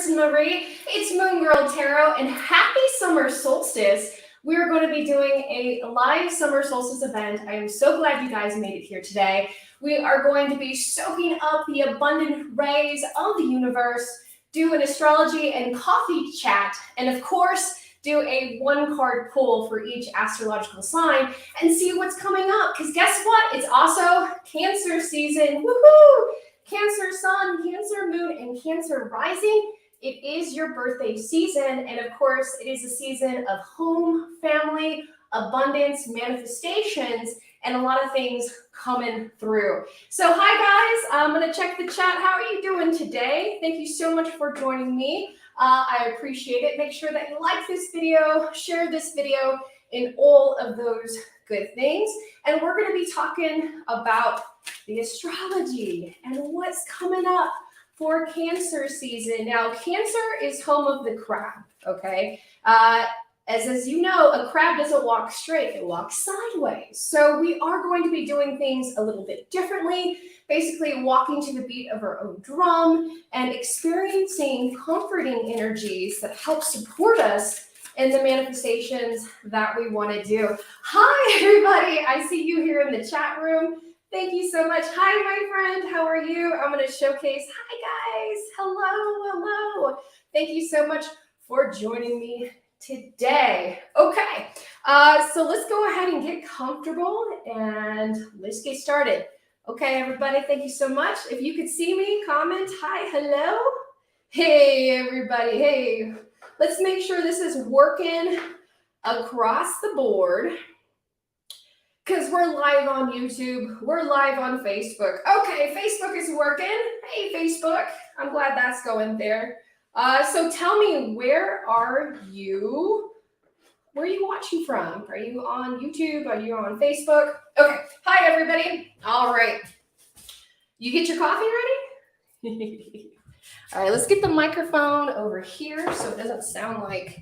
Kristen Marie. It's Moon Girl Tarot, and happy summer solstice. We're going to be doing a live summer solstice event. I am so glad you guys made it here today. We are going to be soaking up the abundant rays of the universe, do an astrology and coffee chat, and of course, do a one-card pull for each astrological sign and see what's coming up. Because guess what? It's also Cancer season. Woohoo! Cancer sun, Cancer moon, and Cancer rising. It is your birthday season, and of course, it is a season of home, family, abundance, manifestations, and a lot of things coming through. So hi guys, I'm gonna check the chat. How are you doing today? Thank you so much for joining me. I appreciate it. Make sure that you like this video, share this video, and all of those good things. And we're going to be talking about the astrology and what's coming up for Cancer season. Now, Cancer is home of the crab, okay? As you know, a crab doesn't walk straight, it walks sideways. So we are going to be doing things a little bit differently, basically walking to the beat of our own drum and experiencing comforting energies that help support us in the manifestations that we want to do. Hi, everybody. I see you here in the chat room. Thank you so much. Hi, my friend. How are you? I'm going to showcase. Hi, guys. Hello. Thank you so much for joining me today. Okay, so let's go ahead and get comfortable and let's get started. Okay, everybody, thank you so much. If you could see me, comment, hi, hello. Hey, everybody, hey. Let's make sure this is working across the board because we're live on YouTube. We're live on Facebook. Okay, Facebook is working. Hey, Facebook. I'm glad that's going there. So tell me, where are you watching from? Are you on YouTube? Are you on Facebook? Okay. Hi, everybody. All right. You get your coffee ready? All right, let's get the microphone over here so it doesn't sound like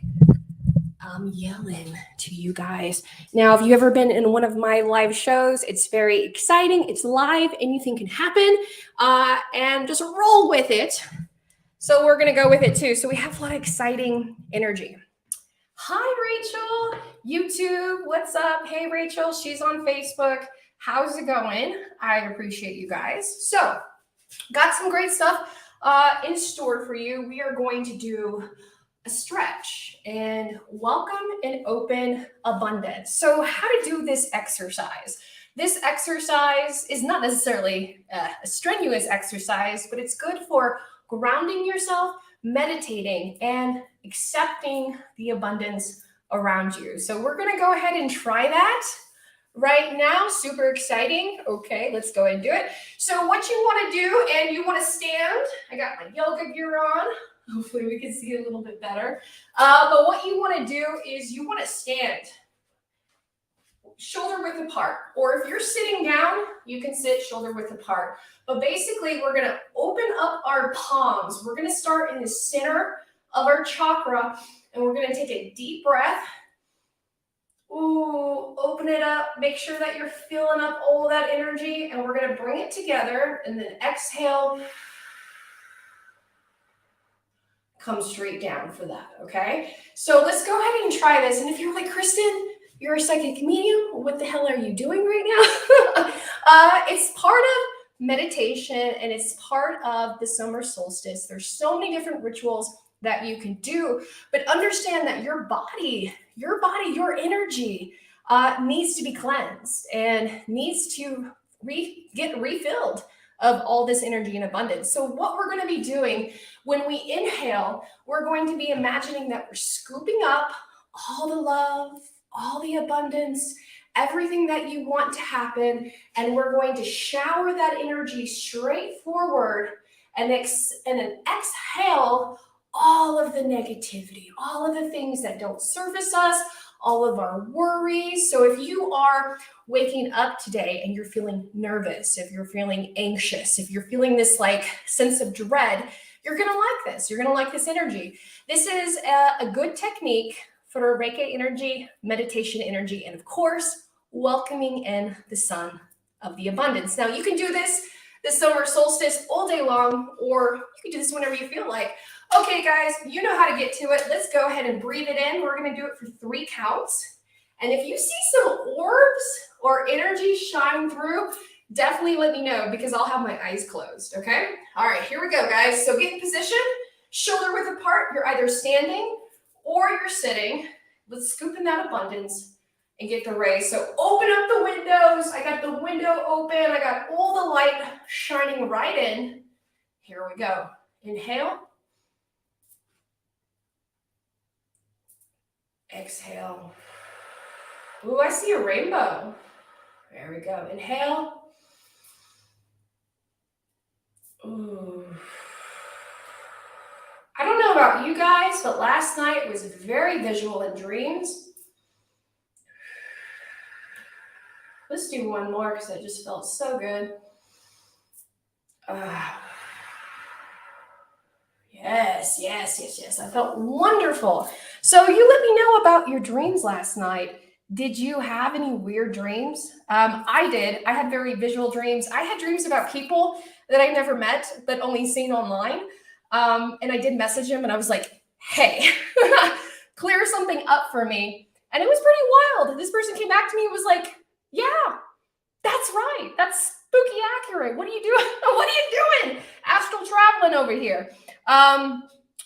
I'm yelling to you guys. Now, if you've ever been in one of my live shows, it's very exciting. It's live. Anything can happen. And just roll with it. So we're going to go with it too. So we have a lot of exciting energy. Hi, Rachel. YouTube, what's up? Hey, Rachel. She's on Facebook. How's it going? I appreciate you guys. So got some great stuff in store for you. We are going to do a stretch and welcome and open abundance. So how to do this exercise. This exercise is not necessarily a strenuous exercise, but it's good for grounding yourself, meditating, and accepting the abundance around you. So we're going to go ahead and try that right now. Super exciting. Okay, let's go ahead and do it. So what you want to do, and you want to stand. I got my yoga gear on. Hopefully we can see a little bit better. But what you want to do is you want to stand shoulder width apart, or if you're sitting down, you can sit shoulder width apart. But basically, we're going to open up our palms. We're going to start in the center of our chakra, and we're going to take a deep breath. Ooh, open it up. Make sure that you're filling up all that energy, and we're going to bring it together, and then exhale. Come straight down for that, okay? So let's go ahead and try this. And if you're like, Kristen, you're a psychic medium, what the hell are you doing right now? It's part of meditation, and it's part of the summer solstice. There's so many different rituals that you can do, but understand that your body, your energy needs to be cleansed and needs to get refilled of all this energy and abundance. So what we're going to be doing when we inhale, we're going to be imagining that we're scooping up all the love, all the abundance, everything that you want to happen, and we're going to shower that energy straight forward and then exhale all of the negativity, all of the things that don't service us, all of our worries. So if you are waking up today and you're feeling nervous, if you're feeling anxious, if you're feeling this like sense of dread, you're going to like this. You're going to like this energy. This is a good technique for Reiki energy, meditation energy, and of course, welcoming in the sun of the abundance. Now, you can do this summer solstice all day long, or you can do this whenever you feel like. Okay, guys, you know how to get to it. Let's go ahead and breathe it in. We're going to do it for 3 counts. And if you see some orbs or energy shine through, definitely let me know because I'll have my eyes closed, okay? All right, here we go, guys. So get in position, shoulder width apart. You're either standing or you're sitting. Let's scoop in that abundance and get the rays. So open up the windows. I got the window open. I got all the light shining right in. Here we go. Inhale. Exhale. Ooh, I see a rainbow. There we go. Inhale. Ooh. I don't know about you guys, but last night was very visual in dreams. Let's do one more because it just felt so good. Yes. I felt wonderful. So you let me know about your dreams last night. Did you have any weird dreams? I did. I had very visual dreams. I had dreams about people that I never met, but only seen online. And I did message him and I was like, hey, clear something up for me. And it was pretty wild. This person came back to me and was like, yeah, that's right. That's spooky accurate. What are you doing? What are you doing? Astral traveling over here.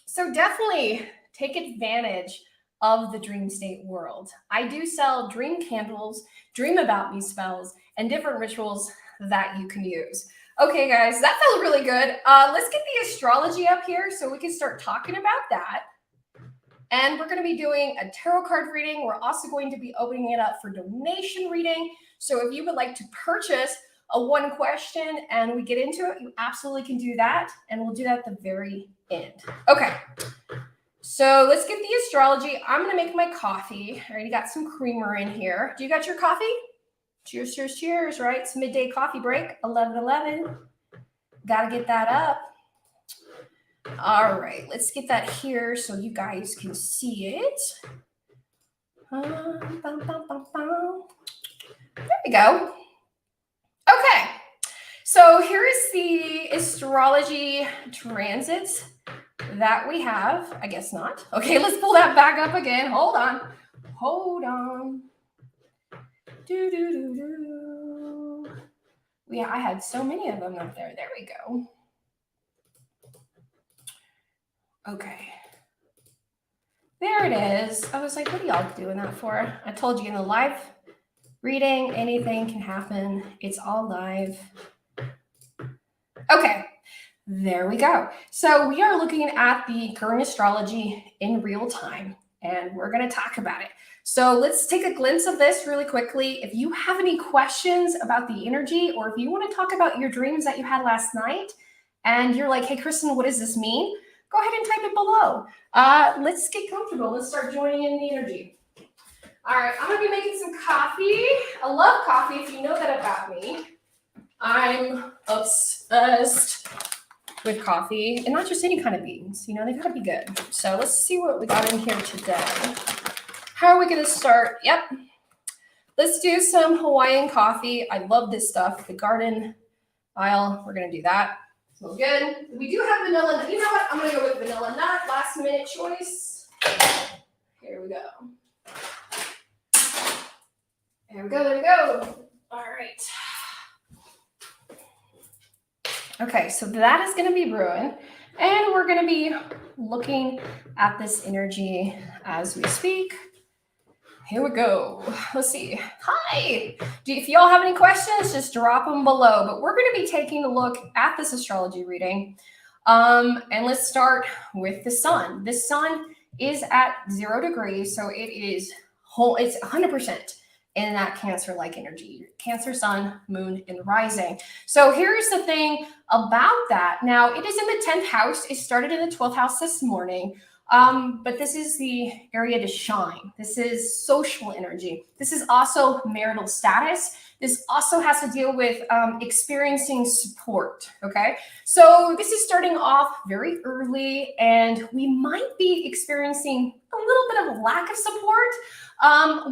So definitely take advantage of the dream state world. I do sell dream candles, dream about me spells, and different rituals that you can use. Okay, guys, that felt really good. Let's get the astrology up here so we can start talking about that. And we're going to be doing a tarot card reading. We're also going to be opening it up for donation reading. So if you would like to purchase a 1 question and we get into it, you absolutely can do that. And we'll do that at the very end. Okay. So let's get the astrology. I'm going to make my coffee. I already got some creamer in here. Do you got your coffee? Cheers, cheers, cheers, right? It's midday coffee break, 11:11. Got to get that up. All right, let's get that here so you guys can see it. There we go. Okay, so here is the astrology transits that we have. I guess not. Okay, let's pull that back up again. Hold on. Yeah, I had so many of them up there. There we go. Okay. There it is. I was like, what are y'all doing that for? I told you in the live reading, anything can happen. It's all live. Okay. There we go. So we are looking at the current astrology in real time, and we're going to talk about it. So let's take a glimpse of this really quickly. If you have any questions about the energy, or if you want to talk about your dreams that you had last night, and you're like, hey, Kristen, what does this mean? Go ahead and type it below. Let's get comfortable. Let's start joining in the energy. All right, I'm going to be making some coffee. I love coffee, if you know that about me. I'm obsessed with coffee, and not just any kind of beans. You know, they got to be good. So let's see what we got in here today. How are we going to start? Yep. Let's do some Hawaiian coffee. I love this stuff. The garden aisle. We're going to do that. So good. We do have vanilla nut. You know what? I'm going to go with vanilla nut. Last minute choice. Here we go. There we go. All right. Okay, so that is going to be brewing. And we're going to be looking at this energy as we speak. Here we go. Let's see. Hi. If y'all have any questions, just drop them below. But we're going to be taking a look at this astrology reading. And let's start with the sun. The sun is at 0 degrees, so it's 100% in that Cancer-like energy. Cancer, sun, moon, and rising. So here's the thing about that. Now, it is in the 10th house. It started in the 12th house this morning. But this is the area to shine. This is social energy. This is also marital status. This also has to deal with experiencing support, okay? So this is starting off very early, and we might be experiencing a little bit of a lack of support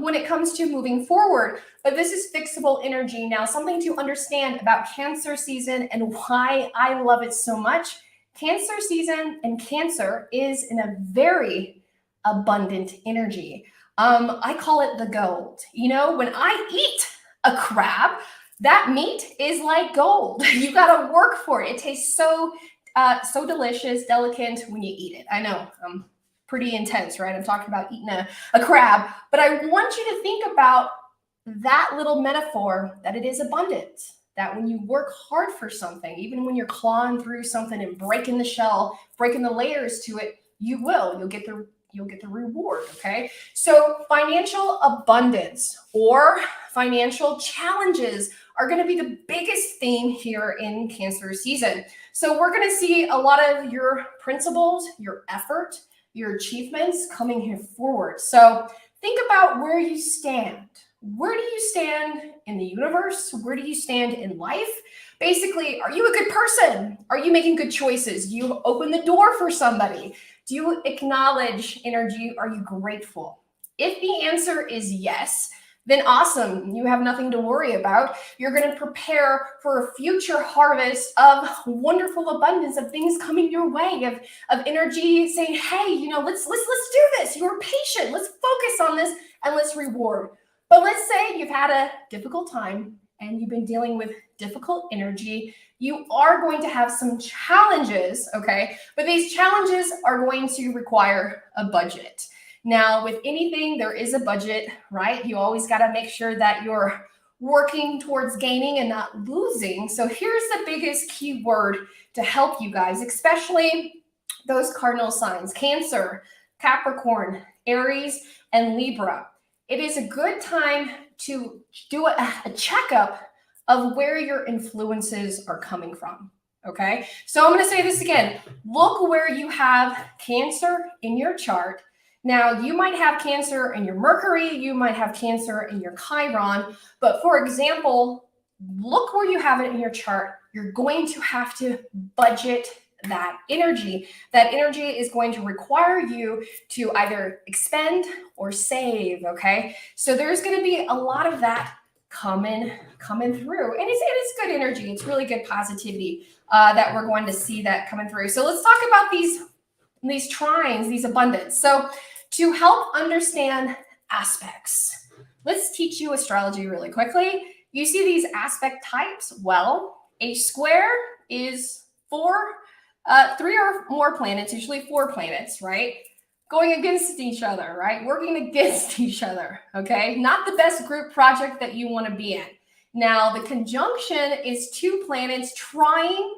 when it comes to moving forward. But this is fixable energy. Now, something to understand about Cancer season and why I love it so much Cancer season and Cancer is in a very abundant energy. I call it the gold. You know, when I eat a crab, that meat is like gold. You got to work for it. It tastes so delicious, delicate when you eat it. I know, pretty intense, right? I'm talking about eating a crab, but I want you to think about that little metaphor that it is abundant. That when you work hard for something, even when you're clawing through something and breaking the shell, breaking the layers to it, you'll get the reward, okay? So financial abundance or financial challenges are going to be the biggest theme here in Cancer season. So we're going to see a lot of your principles, your effort, your achievements coming here forward. So think about where you stand. Where do you stand in the universe? Where do you stand in life? Basically, are you a good person? Are you making good choices? Do you open the door for somebody? Do you acknowledge energy? Are you grateful? If the answer is yes, then awesome. You have nothing to worry about. You're going to prepare for a future harvest of wonderful abundance of things coming your way, of energy saying, hey, you know, let's do this. You're patient. Let's focus on this and let's reward. But let's say you've had a difficult time and you've been dealing with difficult energy. You are going to have some challenges, okay? But these challenges are going to require a budget. Now, with anything, there is a budget, right? You always got to make sure that you're working towards gaining and not losing. So here's the biggest key word to help you guys, especially those cardinal signs: Cancer, Capricorn, Aries, and Libra. It is a good time to do a checkup of where your influences are coming from, okay? So I'm going to say this again. Look where you have Cancer in your chart. Now, you might have Cancer in your Mercury, you might have Cancer in your Chiron, but for example, look where you have it in your chart. You're going to have to budget that energy. That energy is going to require you to either expend or save, okay? So there's going to be a lot of that coming through. And it's good energy. It's really good positivity that we're going to see that coming through. So let's talk about these trines, these abundance. So to help understand aspects, let's teach you astrology really quickly. You see these aspect types? Well, a square is three or more planets, usually 4 planets, right? Going against each other, right? Working against each other, okay? Not the best group project that you want to be in. Now, the conjunction is 2 planets trying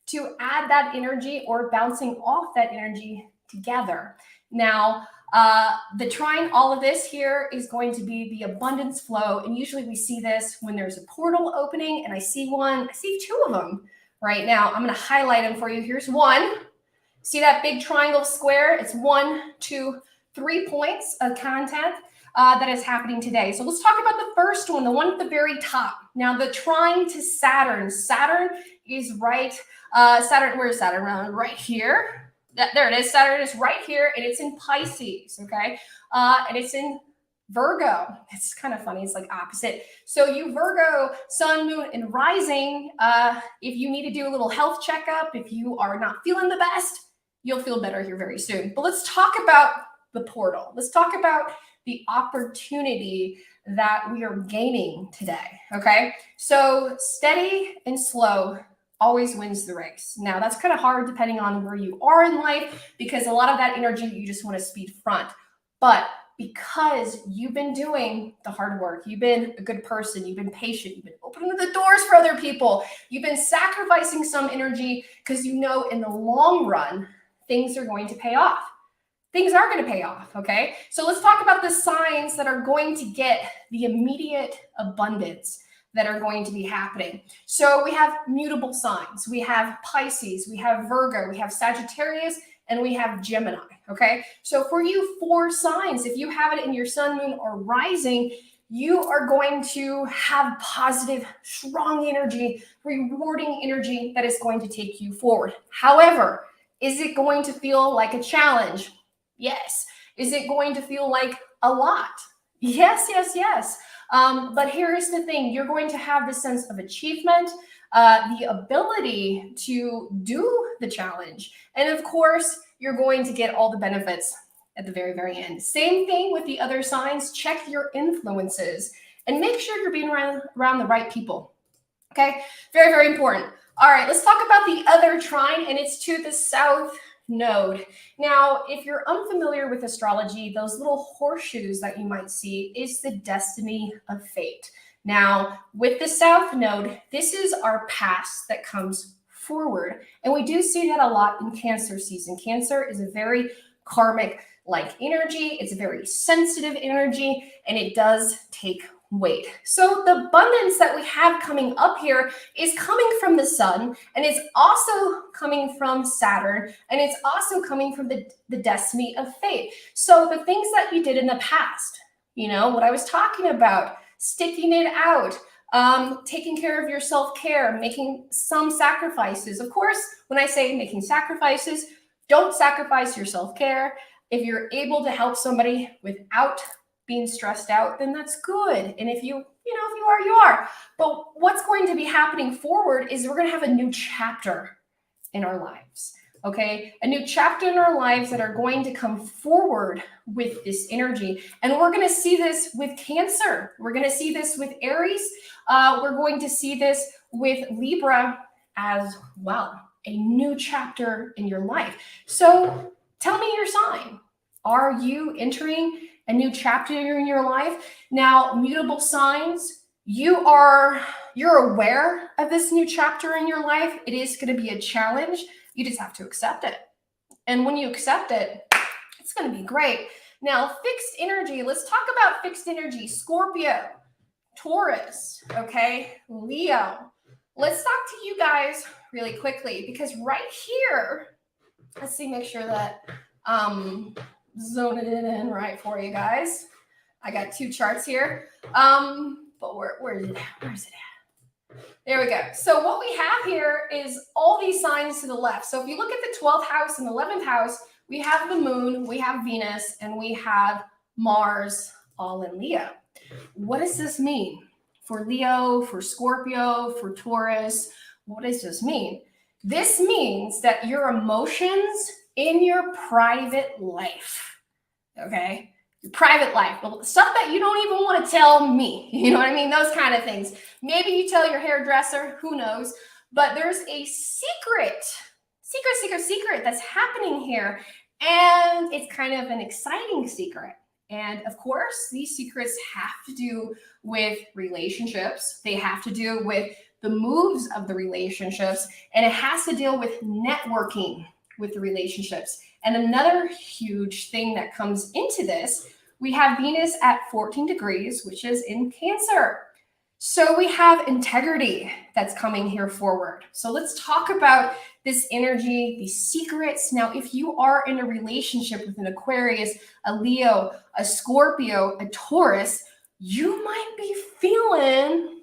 to add that energy or bouncing off that energy together. Now, the trine, all of this here is going to be the abundance flow. And usually we see this when there's a portal opening, and I see 2 of them right now. I'm going to highlight them for you. Here's one. See that big triangle square? It's 1, 2, 3 points of content that is happening today. So let's talk about the first one, the one at the very top. Now, the trine to Saturn. Saturn is right. Where's Saturn? Right here. There it is. Saturn is right here, and it's in Pisces, okay? And it's in Virgo. It's kind of funny. It's like opposite. So you Virgo, sun, moon, and rising, if you need to do a little health checkup, if you are not feeling the best, you'll feel better here very soon. But let's talk about the portal. Let's talk about the opportunity that we are gaining today, okay? So steady and slow always wins the race. Now, that's kind of hard depending on where you are in life, because a lot of that energy, you just want to speed front. But because you've been doing the hard work, you've been a good person, you've been patient, you've been opening the doors for other people, you've been sacrificing some energy because you know in the long run, things are going to pay off. Things are going to pay off, okay? So let's talk about the signs that are going to get the immediate abundance that are going to be happening. So we have mutable signs. We have Pisces, we have Virgo, we have Sagittarius, and we have Gemini, okay? So for you 4 signs, if you have it in your sun, moon, or rising, you are going to have positive, strong energy, rewarding energy that is going to take you forward. However, is it going to feel like a challenge? Yes. Is it going to feel like a lot? Yes, yes, yes. But here is the thing. You're going to have this sense of achievement. the ability to do the challenge. And of course, you're going to get all the benefits at the very, very end. Same thing with the other signs. Check your influences and make sure you're being around the right people. Okay, very, very important. All right, let's talk about the other trine, and it's to the south node. Now, if you're unfamiliar with astrology, those little horseshoes that you might see is the destiny of fate. Now, with the south node, this is our past that comes forward. And we do see that a lot in Cancer season. Cancer is a very karmic-like energy. It's a very sensitive energy, and it does take weight. So the abundance that we have coming up here is coming from the sun, and it's also coming from Saturn, and it's also coming from the destiny of fate. So the things that you did in the past, you know, what I was talking about, sticking it out, taking care of your self-care, making some sacrifices. Of course, when I say making sacrifices, don't sacrifice your self-care. If you're able to help somebody without being stressed out, then that's good. And if you are, you are. But what's going to be happening forward is we're going to have a new chapter in our lives. Okay, a new chapter in our lives that are going to come forward with this energy. And we're going to see this with Cancer. We're going to see this with Aries. We're going to see this with Libra as well. A new chapter in your life. So tell me your sign. Are you entering a new chapter in your life? Now, mutable signs, you're aware of this new chapter in your life. It is going to be a challenge. You just have to accept it. And when you accept it, it's going to be great. Now, fixed energy, let's talk about fixed energy. Scorpio, Taurus, okay, Leo. Let's talk to you guys really quickly, because right here, let's see, make sure that zone it in right for you guys. I got two charts here. But where is it at? Where is it at? There we go. So what we have here is all these signs to the left. So if you look at the 12th house and 11th house, we have the moon, we have Venus, and we have Mars all in Leo. What does this mean for Leo, for Scorpio, for Taurus? What does this mean? This means that your emotions in your private life, okay? Your private life, well, stuff that you don't even want to tell me, you know what I mean? Those kind of things. Maybe you tell your hairdresser, who knows? But there's a secret that's happening here. And it's kind of an exciting secret. And of course, these secrets have to do with relationships. They have to do with the moves of the relationships. And it has to deal with networking with the relationships. And another huge thing that comes into this, we have Venus at 14 degrees, which is in Cancer. So we have integrity that's coming here forward. So let's talk about this energy, these secrets. Now, if you are in a relationship with an Aquarius, a Leo, a Scorpio, a Taurus, you might be feeling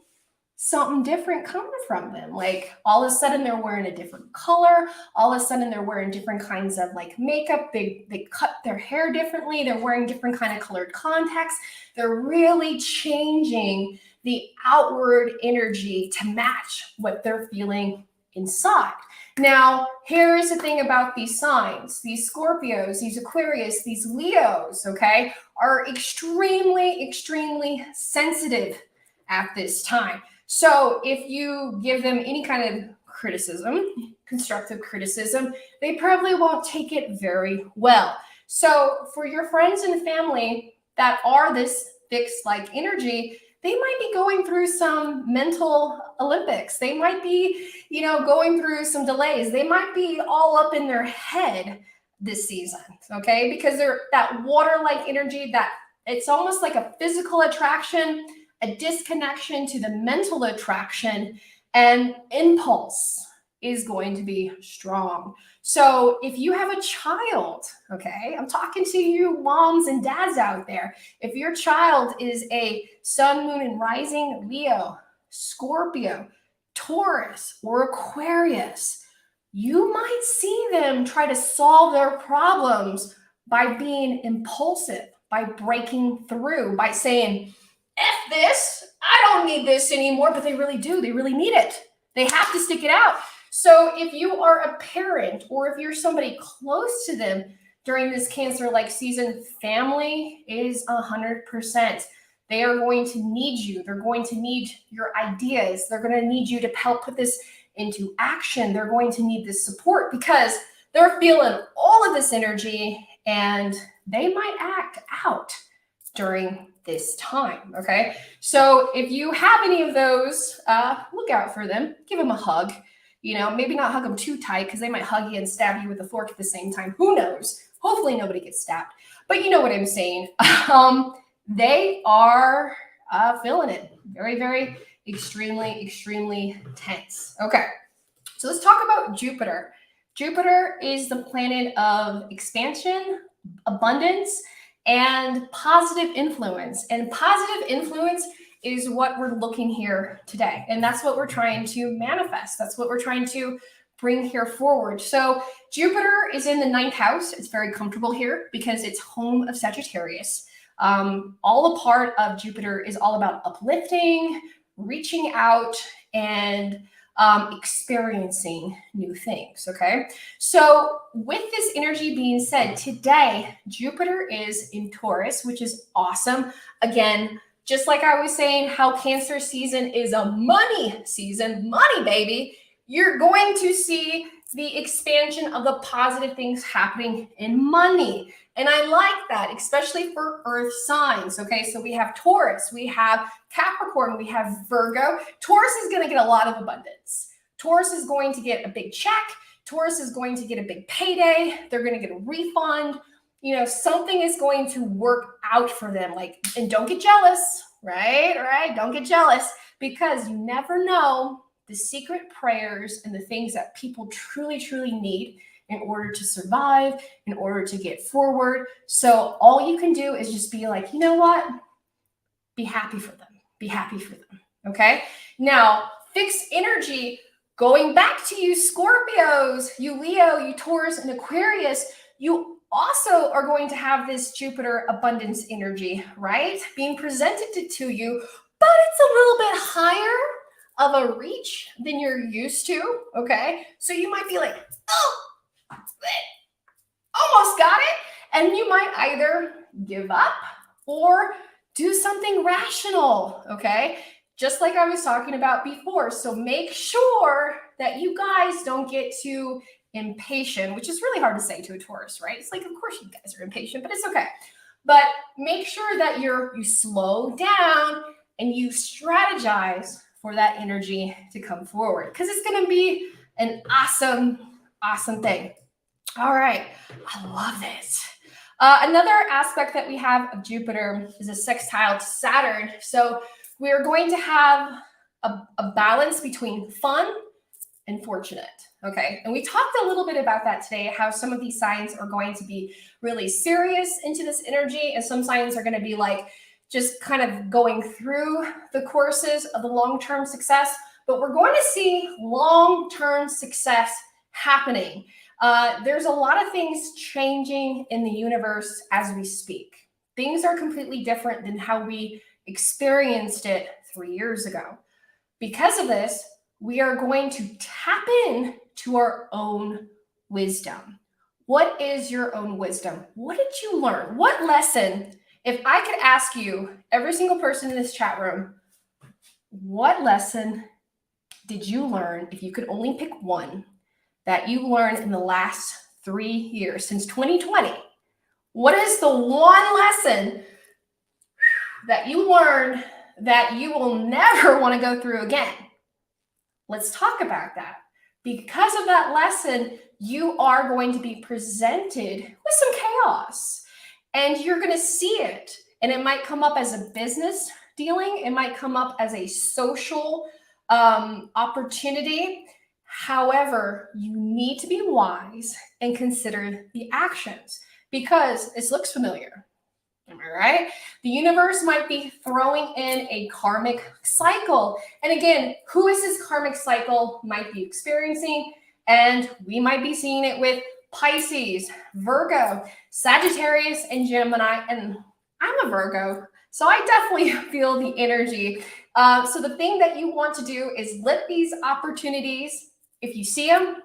something different coming from them. Like all of a sudden they're wearing a different color. All of a sudden they're wearing different kinds of like makeup. They cut their hair differently. They're wearing different kind of colored contacts. They're really changing the outward energy to match what they're feeling inside. Now, here's the thing about these signs, these Scorpios, these Aquarius, these Leos, okay, are extremely, extremely sensitive at this time. So if you give them any kind of criticism, constructive criticism, they probably won't take it very well. So for your friends and family that are this fixed-like energy, they might be going through some mental Olympics. They might be, going through some delays. They might be all up in their head this season, okay? Because they're that water-like energy that it's almost like a physical attraction, a disconnection to the mental attraction, and impulse is going to be strong. So if you have a child, okay, I'm talking to you moms and dads out there. If your child is a sun, moon, and rising Leo, Scorpio, Taurus, or Aquarius, you might see them try to solve their problems by being impulsive, by breaking through, by saying, F this, I don't need this anymore, but they really do. They really need it. They have to stick it out. So if you are a parent or if you're somebody close to them during this Cancer-like season, family is 100%. They are going to need you. They're going to need your ideas. They're going to need you to help put this into action. They're going to need this support because they're feeling all of this energy and they might act out during this time, okay? So if you have any of those, look out for them. Give them a hug. You know, maybe not hug them too tight because they might hug you and stab you with a fork at the same time. Who knows? Hopefully nobody gets stabbed. But you know what I'm saying. They are feeling it. Very, very, extremely tense. Okay, so let's talk about Jupiter. Jupiter is the planet of expansion, abundance, and positive influence. And positive influence is what we're looking here today. And that's what we're trying to manifest. That's what we're trying to bring here forward. So Jupiter is in the 9th house. It's very comfortable here because it's home of Sagittarius. All a part of Jupiter is all about uplifting, reaching out, and experiencing new things, okay? So with this energy being said, today, Jupiter is in Taurus, which is awesome. Again, just like I was saying, how Cancer season is a money season, money, baby, you're going to see the expansion of the positive things happening in money. And I like that, especially for earth signs, okay? So we have Taurus, we have Capricorn, we have Virgo. Taurus is going to get a lot of abundance. Taurus is going to get a big check. Taurus is going to get a big payday. They're going to get a refund. You know, something is going to work out for them. Like, and don't get jealous, right? Right? Don't get jealous because you never know the secret prayers and the things that people truly need in order to survive, in order to get forward. So all you can do is just be like, you know what? Be happy for them. Be happy for them. Okay? Now, fixed energy, going back to you Scorpios, you Leo, you Taurus, and Aquarius, you also are going to have this Jupiter abundance energy, right? Being presented to you, but it's a little bit higher of a reach than you're used to, okay? So you might be like, oh, almost got it. And you might either give up or do something rational, okay? Just like I was talking about before. So make sure that you guys don't get too impatient, which is really hard to say to a Taurus, right? It's like, of course you guys are impatient, but it's okay. But make sure that you slow down and you strategize for that energy to come forward because it's going to be an awesome thing. All right. I love this. Another aspect that we have of Jupiter is a sextile to Saturn. So we're going to have a balance between fun and fortunate. Okay. And we talked a little bit about that today, how some of these signs are going to be really serious into this energy. And some signs are going to be like just kind of going through the courses of the long-term success. But we're going to see long-term success happening. There's a lot of things changing in the universe as we speak. Things are completely different than how we experienced it 3 years ago. Because of this, we are going to tap in to our own wisdom. What is your own wisdom? What did you learn? What lesson, if I could ask you, every single person in this chat room, what lesson did you learn, if you could only pick one, that you learned in the last 3 years, since 2020? What is the one lesson that you learned that you will never want to go through again? Let's talk about that. Because of that lesson, you are going to be presented with some chaos and you're going to see it. And it might come up as a business dealing. It might come up as a social opportunity. However, you need to be wise and consider the actions because this looks familiar. Am I right? The universe might be throwing in a karmic cycle. And again, who is this karmic cycle might be experiencing? And we might be seeing it with Pisces, Virgo, Sagittarius, and Gemini. And I'm a Virgo. So I definitely feel the energy. So the thing that you want to do is let these opportunities, if you see them,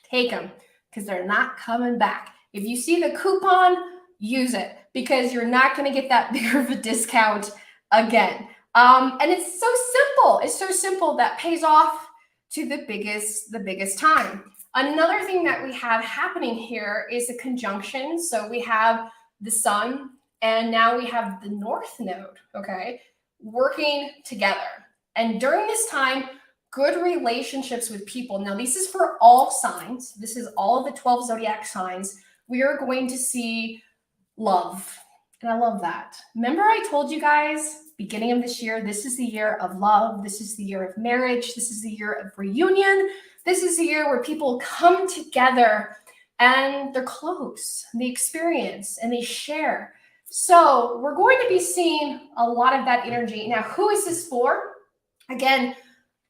take them, because they're not coming back. If you see the coupon, use it, because you're not going to get that bigger of a discount again. And it's so simple. It's so simple that pays off to the biggest time. Another thing that we have happening here is a conjunction. So we have the sun, and now we have the north node, okay, working together. And during this time, good relationships with people. Now, this is for all signs. This is all of the 12 zodiac signs. We are going to see love. And I love that. Remember I told you guys, beginning of this year, this is the year of love. This is the year of marriage. This is the year of reunion. This is the year where people come together and they're close, and they experience and they share. So we're going to be seeing a lot of that energy. Now, who is this for? Again,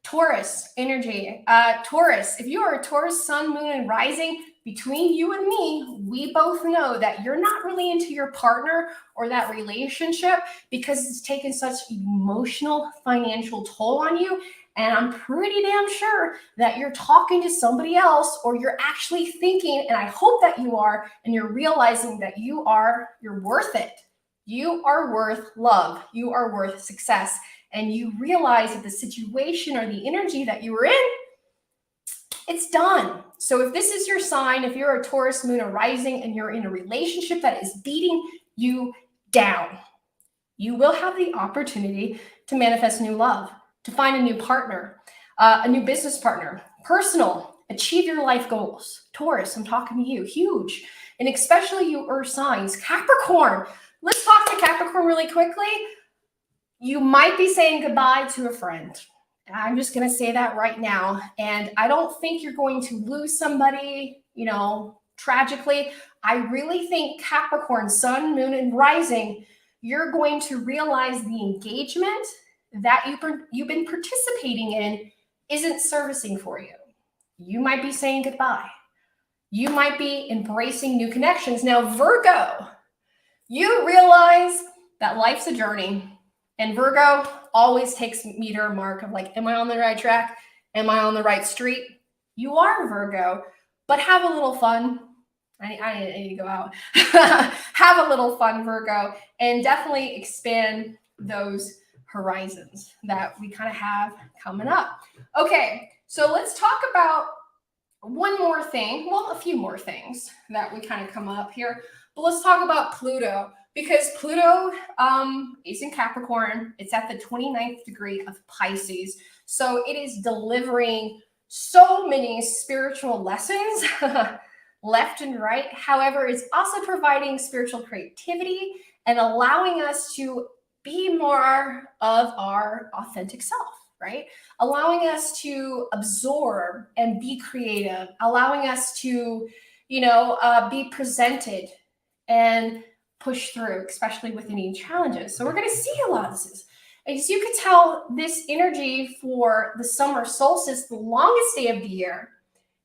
Taurus energy. Taurus, if you are a Taurus sun, moon, and rising, between you and me, we both know that you're not really into your partner or that relationship because it's taken such emotional, financial toll on you. And I'm pretty damn sure that you're talking to somebody else, or you're actually thinking, and I hope that you are, and you're realizing that you're worth it. You are worth love. You are worth success. And you realize that the situation or the energy that you were in, it's done. So if this is your sign, if you're a Taurus moon or rising and you're in a relationship that is beating you down, you will have the opportunity to manifest new love, to find a new partner, a new business partner, personal, achieve your life goals. Taurus, I'm talking to you, huge. And especially you earth signs. Capricorn, let's talk to Capricorn really quickly. You might be saying goodbye to a friend. I'm just going to say that right now. And I don't think you're going to lose somebody, tragically. I really think Capricorn, sun, moon, and rising, you're going to realize the engagement that you've been participating in isn't servicing for you. You might be saying goodbye. You might be embracing new connections. Now, Virgo, you realize that life's a journey. And Virgo always takes me to a mark of like, am I on the right track? Am I on the right street? You are Virgo, but have a little fun. I need to go out. Have a little fun, Virgo, and definitely expand those horizons that we kind of have coming up. Okay, so let's talk about one more thing. Well, a few more things that we kind of come up here. But let's talk about Pluto. Because Pluto is in Capricorn. It's at the 29th degree of Pisces. So it is delivering so many spiritual lessons left and right. However, it's also providing spiritual creativity and allowing us to be more of our authentic self, right? Allowing us to absorb and be creative, allowing us to, be presented and push through, especially with any challenges. So we're going to see a lot of this. As you could tell, this energy for the summer solstice, the longest day of the year,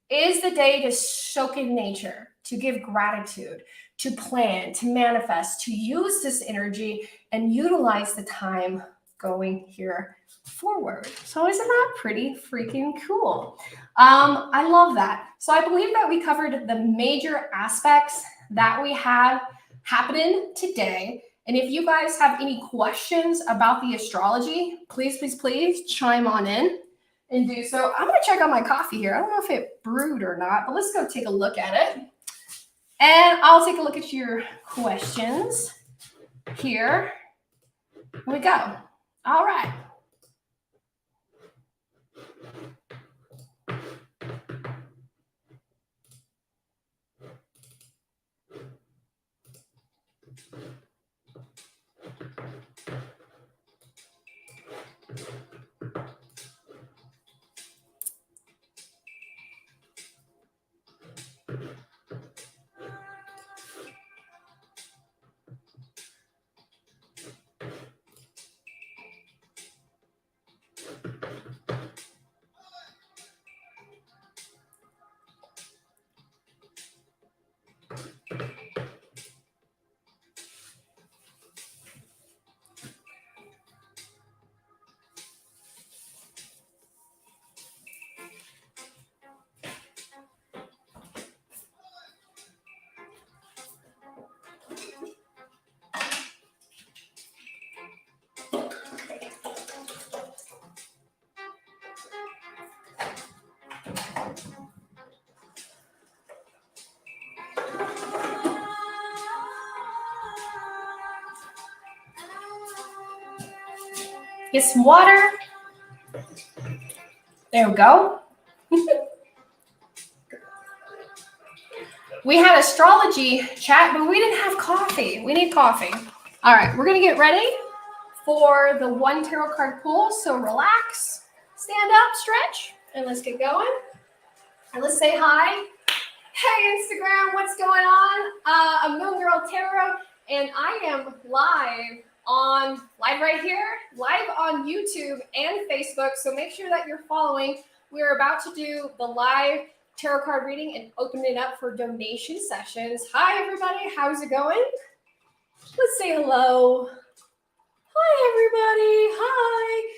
is the day to soak in nature, to give gratitude, to plan, to manifest, to use this energy and utilize the time going here forward. So isn't that pretty freaking cool? I love that. So I believe that we covered the major aspects that we have happening today. And if you guys have any questions about the astrology, please chime on in and do so. I'm going to check on my coffee here. I don't know if it brewed or not, but let's go take a look at it. And I'll take a look at your questions here. Here we go. All right. Get some water. There we go. We had astrology chat, but we didn't have coffee. We need coffee. All right, we're going to get ready for the one tarot card pull. So relax, stand up, stretch, and let's get going. And let's say hi. Hey, Instagram, what's going on? I'm Moon Girl Tarot, and I am live right here, live on YouTube and Facebook. So make sure that you're following. We're about to do the live tarot card reading and open it up for donation sessions. Hi, everybody. How's it going? Let's say hello. Hi, everybody. Hi.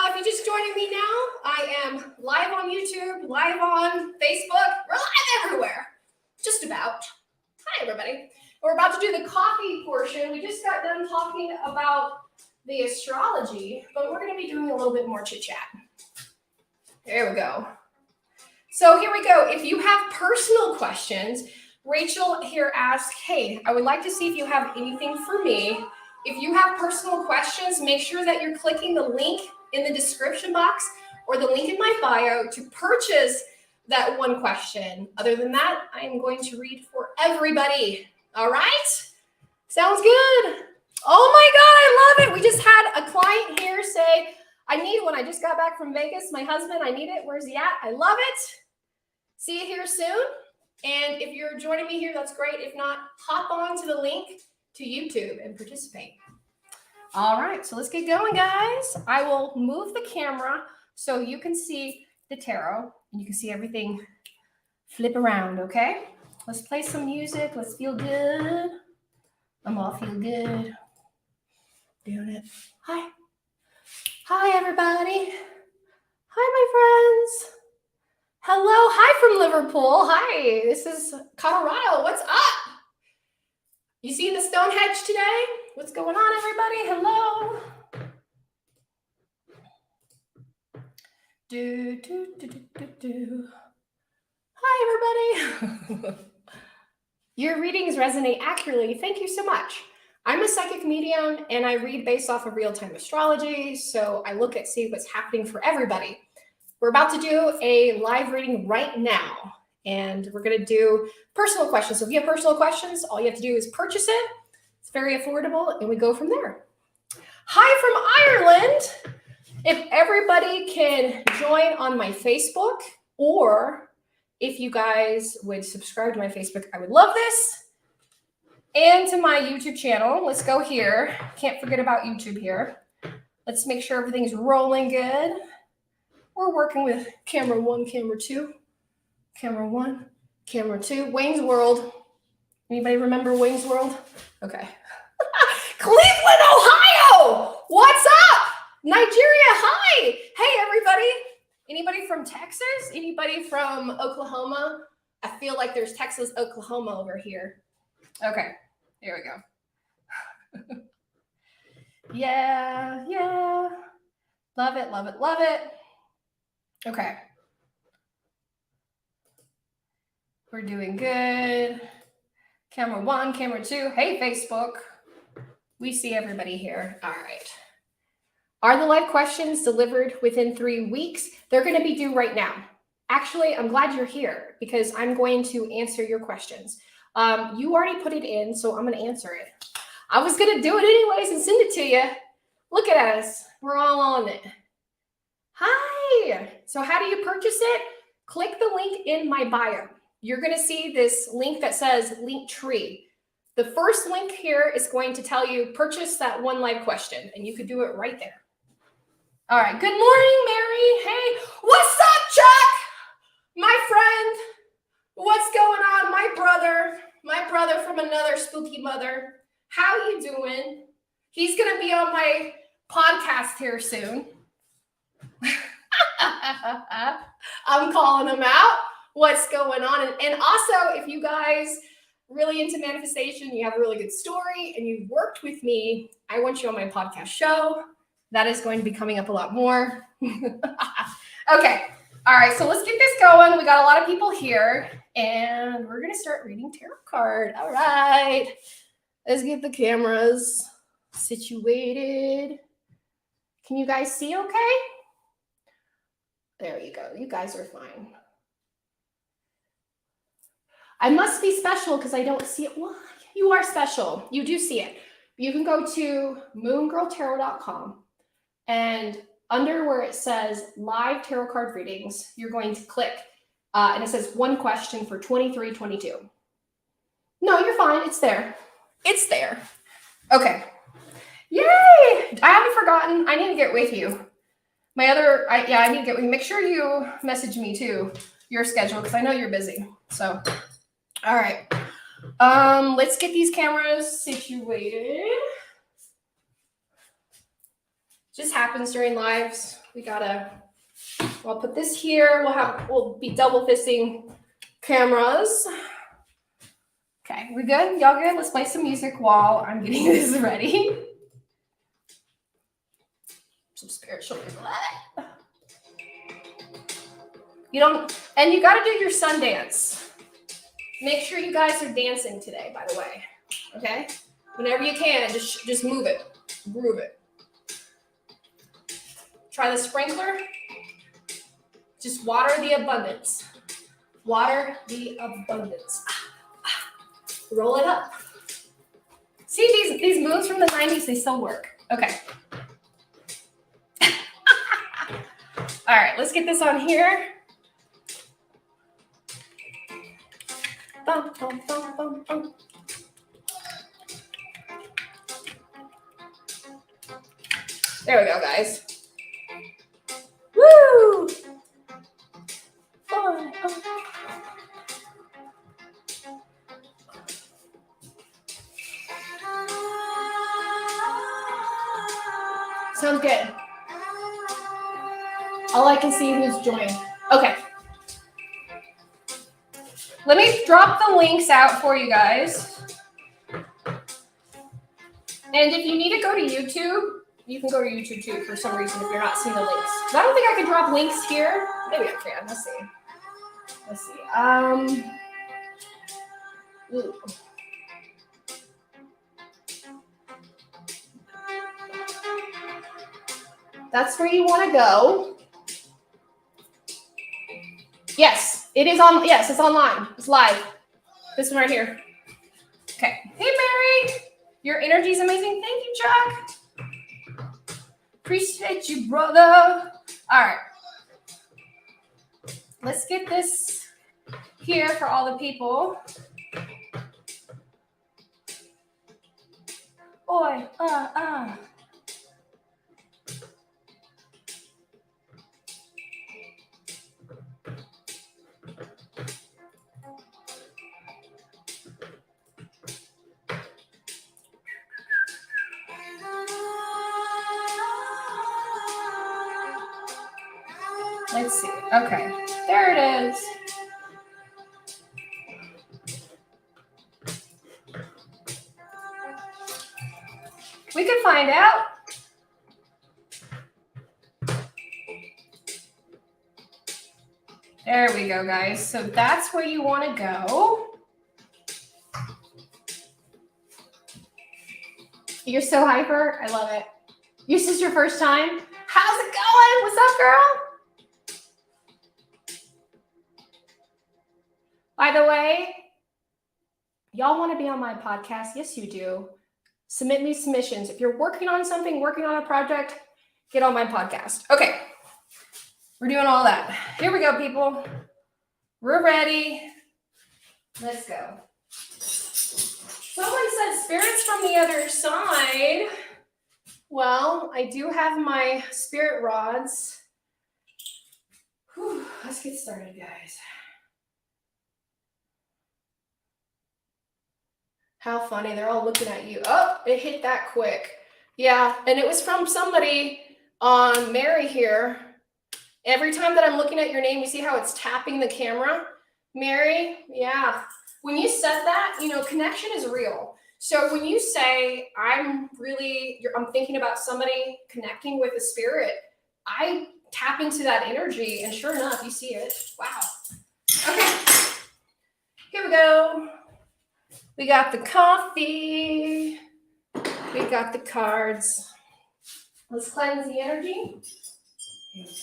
If you're just joining me now, I am live on YouTube, live on Facebook. We're live everywhere. Just about. Hi, everybody. We're about to do the coffee portion. We just got done talking about the astrology, but we're going to be doing a little bit more chit-chat. There we go. So here we go. If you have personal questions, Rachel here asked, hey, I would like to see if you have anything for me. If you have personal questions, make sure that you're clicking the link in the description box or the link in my bio to purchase that one question. Other than that, I'm going to read for everybody. All right? Sounds good. Oh my God, I love it. We just had a client here say, I need one. I just got back from Vegas. My husband, I need it. Where's he at? I love it. See you here soon. And if you're joining me here, that's great. If not, hop on to the link to YouTube and participate. All right, so let's get going, guys. I will move the camera so you can see the tarot and you can see everything flip around, okay? Let's play some music. Let's feel good. I'm all feel good. Doing it. Hi. Hi, everybody. Hi, my friends. Hello. Hi from Liverpool. Hi. This is Colorado. What's up? You see the Stonehenge today? What's going on, everybody? Hello. Do, do, do, do, do, do. Hi, everybody. Your readings resonate accurately. Thank you so much. I'm a psychic medium, and I read based off of real-time astrology, so I look at see what's happening for everybody. We're about to do a live reading right now, and we're going to do personal questions. So if you have personal questions, all you have to do is purchase it. It's very affordable, and we go from there. Hi from Ireland. If everybody can join on my Facebook, or if you guys would subscribe to my Facebook, I would love this. And to my YouTube channel. Let's go here. Can't forget about YouTube here. Let's make sure everything's rolling good. We're working with camera 1, camera 2. Camera 1, camera 2. Wayne's World. Anybody remember Wayne's World? Okay. Cleveland, Ohio! What's up? Nigeria, hi! Hey, everybody. Anybody from Texas? Anybody from Oklahoma? I feel like there's Texas, Oklahoma over here. Okay, here we go. Yeah. Love it, love it, love it. Okay. We're doing good. Camera 1, camera 2. Hey, Facebook. We see everybody here. All right. Are the live questions delivered within 3 weeks? They're going to be due right now. Actually, I'm glad you're here because I'm going to answer your questions. You already put it in, so I'm going to answer it. I was going to do it anyways and send it to you. Look at us. We're all on it. Hi. So how do you purchase it? Click the link in my bio. You're going to see this link that says link tree. The first link here is going to tell you purchase that one live question, and you could do it right there. All right. Good morning, Mary. Hey, what's up, Chuck? My friend. What's going on? My brother from another spooky mother. How you doing? He's going to be on my podcast here soon. I'm calling him out. What's going on? And also, if you guys really into manifestation, you have a really good story, and you've worked with me, I want you on my podcast show. That is going to be coming up a lot more. Okay. All right, so let's get this going. We got a lot of people here, and we're going to start reading tarot card. All right. Let's get the cameras situated. Can you guys see okay? There you go. You guys are fine. I must be special because I don't see it. Well, you are special. You do see it. You can go to moongirltarot.com, and under where it says live tarot card readings, you're going to click and it says one question for 2322. No, you're fine. It's there. It's there. Okay. Yay! I haven't forgotten. I need to get with you. I need to get with you. Make sure you message me too, your schedule, because I know you're busy. So, all right. Let's get these cameras situated. Just happens during lives. I'll put this here. We'll be double fisting cameras. Okay, we good? Y'all good? Let's play some music while I'm getting this ready. Some spiritual music. You gotta do your sun dance. Make sure you guys are dancing today, by the way. Okay? Whenever you can, just move it. Groove it. Try the sprinkler. Just water the abundance. Water the abundance. Roll it up. See, these moves from the 90s, they still work. Okay. All right, let's get this on here. Bum, bum, bum, bum, bum. There we go, guys. Woo! Fun. Sounds good. All I can see who's joined. Okay. Let me drop the links out for you guys. And if you need to go to YouTube, you can go to YouTube too for some reason if you're not seeing the links. I don't think I can drop links here. Maybe I can. Let's see. Ooh. That's where you want to go. Yes, it is on. Yes, it's online. It's live. This one right here. Okay. Hey, Mary. Your energy is amazing. Thank you, Chuck. Appreciate you, brother. All right. Let's get this here for all the people. Oi, Let's see. Okay, there it is. We could find out. There we go, guys. So that's where you want to go. You're so hyper. I love it. This is your first time. How's it going? What's up, girl? By the way, y'all want to be on my podcast? Yes, you do. Submit me submissions. If you're working on something, working on a project, get on my podcast. Okay. We're doing all that. Here we go, people. We're ready. Let's go. Someone said spirits from the other side. Well, I do have my spirit rods. Whew, let's get started, guys. How funny. They're all looking at you. Oh, it hit that quick. Yeah, and it was from somebody on Mary here. Every time that I'm looking at your name, you see how it's tapping the camera? Mary, yeah. When you said that, connection is real. So when you say, I'm thinking about somebody connecting with a spirit, I tap into that energy, and sure enough, you see it. Wow. Okay, here we go. We got the coffee. We got the cards. Let's cleanse the energy. Here we go.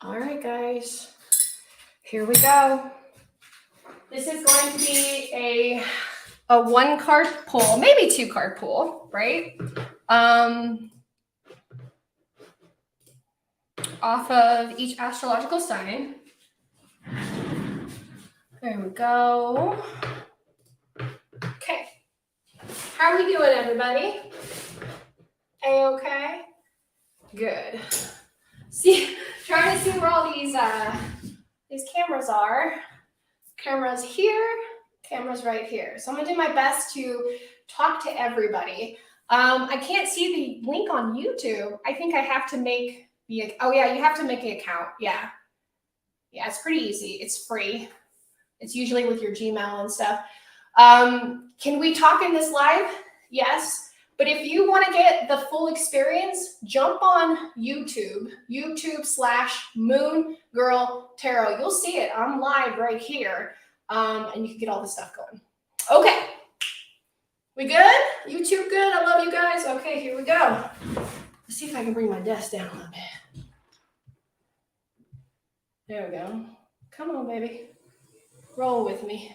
All right, guys, here we go. This is going to be a 1-card pull, maybe 2-card pull, right? Off of each astrological sign. There we go. Okay. How are we doing, everybody? A-okay? Good. See, trying to see where all these cameras are. Cameras here, cameras right here. So I'm gonna do my best to talk to everybody. I can't see the link on YouTube. I think I have to make the, oh yeah, you have to make an account. Yeah, it's pretty easy. It's free. It's usually with your Gmail and stuff. Can we talk in this live? Yes. But if you want to get the full experience, jump on YouTube/Moon Girl Tarot. You'll see it. I'm live right here. And you can get all the stuff going. Okay. We good? YouTube good? I love you guys. Okay, here we go. Let's see if I can bring my desk down a little bit. There we go. Come on, baby. Roll with me.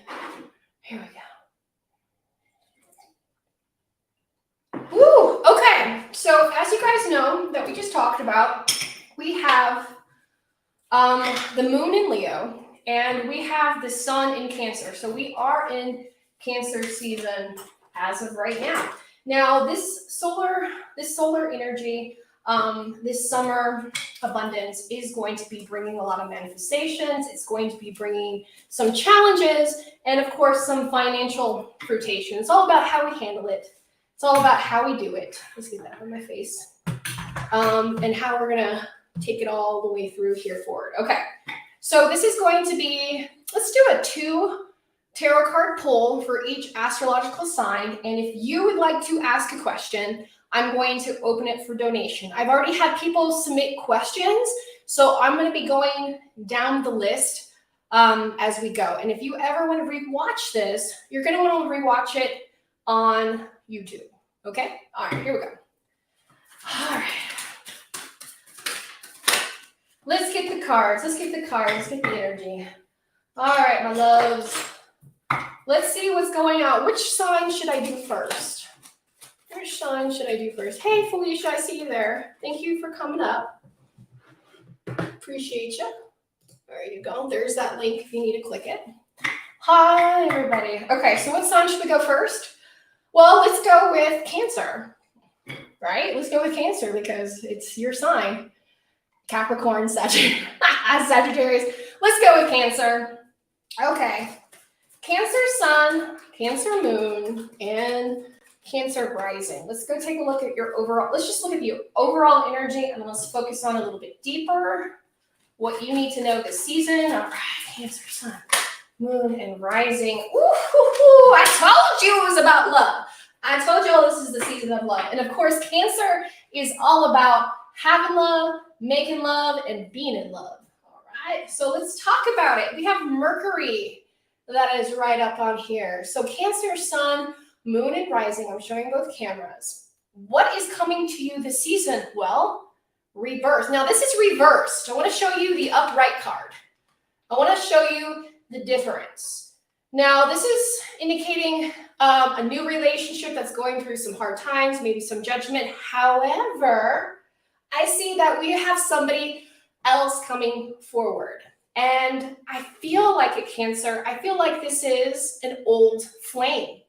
Here we go. Woo! Okay, so as you guys know that we just talked about, we have the moon in Leo and we have the sun in Cancer. So we are in Cancer season as of right now. Now this solar energy, this summer abundance is going to be bringing a lot of manifestations. It's going to be bringing some challenges and of course some financial fruition. It's all about how we handle it. It's all about how we do it. Let's get that on my face. And how we're gonna take it all the way through here forward. Okay, so this is going to be, let's do a 2 tarot card pull for each astrological sign. And if you would like to ask a question, I'm going to open it for donation. I've already had people submit questions, so I'm gonna be going down the list as we go. And if you ever wanna rewatch this, you're gonna wanna rewatch it on YouTube. Okay? All right, here we go. All right. Let's get the cards. Let's get the energy. All right, my loves. Let's see what's going on. Which sign should I do first? Which sign should I do first? Hey, Felicia, I see you there. Thank you for coming up. Appreciate you. There you go. There's that link if you need to click it. Hi, everybody. Okay, so what sign should we go first? Well, let's go with Cancer, right? Let's go with Cancer because it's your sign. Capricorn, Sagittarius. Let's go with Cancer. Okay. Cancer sun, Cancer moon, and Cancer rising. Let's go take a look at your overall. Let's just look at the overall energy and let's focus on a little bit deeper what you need to know this season. All right, Cancer sun, moon, and rising. Ooh, I told you it was about love. I told you all this is the season of love. And of course, Cancer is all about having love, making love, and being in love. All right, so let's talk about it. We have Mercury that is right up on here. So Cancer, sun, moon, and rising. I'm showing both cameras. What is coming to you this season? Well, rebirth. Now, this is reversed. I want to show you the upright card. I want to show you the difference. Now, this is indicating a new relationship that's going through some hard times, maybe some judgment. However, I see that we have somebody else coming forward. And I feel like a Cancer, I feel like this is an old flame.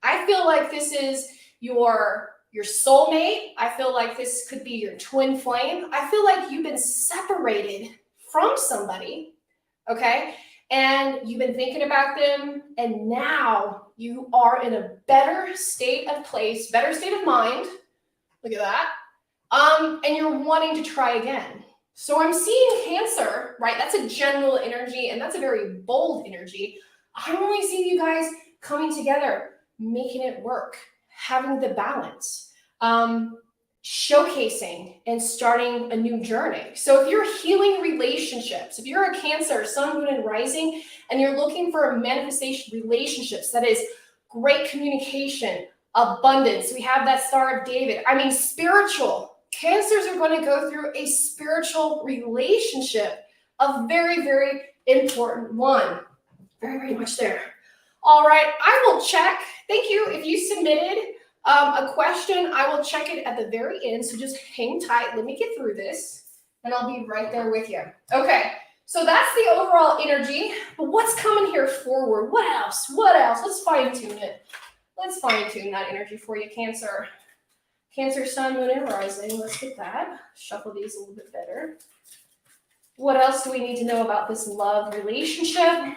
I feel like this is your soulmate. I feel like this could be your twin flame. I feel like you've been separated from somebody, okay? And you've been thinking about them, and now You are in a better state of place, better state of mind. Look at that. And you're wanting to try again. So I'm seeing Cancer, right? That's a general energy, and that's a very bold energy. I'm only seeing you guys coming together, making it work, having the balance, showcasing and starting a new journey. So if you're healing relationships, if you're a Cancer, Sun, Moon, and Rising, and you're looking for a manifestation relationships, that is great communication, abundance. We have that Star of David. I mean, spiritual. Cancers are going to go through a spiritual relationship, a very, very important one. Very, very much there. All right, I will check. Thank you. If you submitted a question, I will check it at the very end. So just hang tight. Let me get through this, and I'll be right there with you. Okay, so that's the overall energy. But what's coming here forward? What else? What else? Let's fine tune it. Let's fine tune that energy for you, Cancer. Cancer, Sun, Moon, and Rising. Let's get that. Shuffle these a little bit better. What else do we need to know about this love relationship?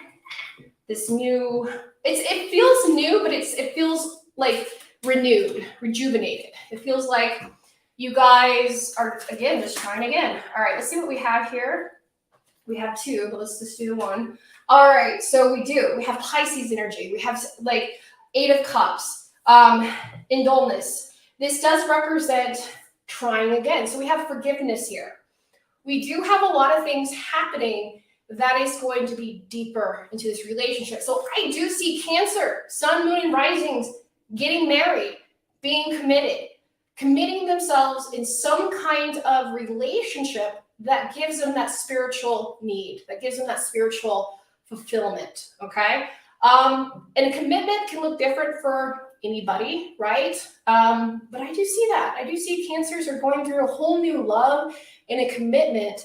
This new, it feels new, but it feels like renewed, rejuvenated. It feels like you guys are, again, just trying again. All right, let's see what we have here. We have two, but let's just do the one. All right, so we have Pisces energy. We have like 8 of Cups, in dullness. This does represent trying again. So we have forgiveness here. We do have a lot of things happening that is going to be deeper into this relationship. So I do see Cancer, Sun, Moon, and Risings getting married, being committed, committing themselves in some kind of relationship that gives them that spiritual need, that gives them that spiritual fulfillment, okay? And a commitment can look different for anybody, right? But I do see that. I do see Cancers are going through a whole new love and a commitment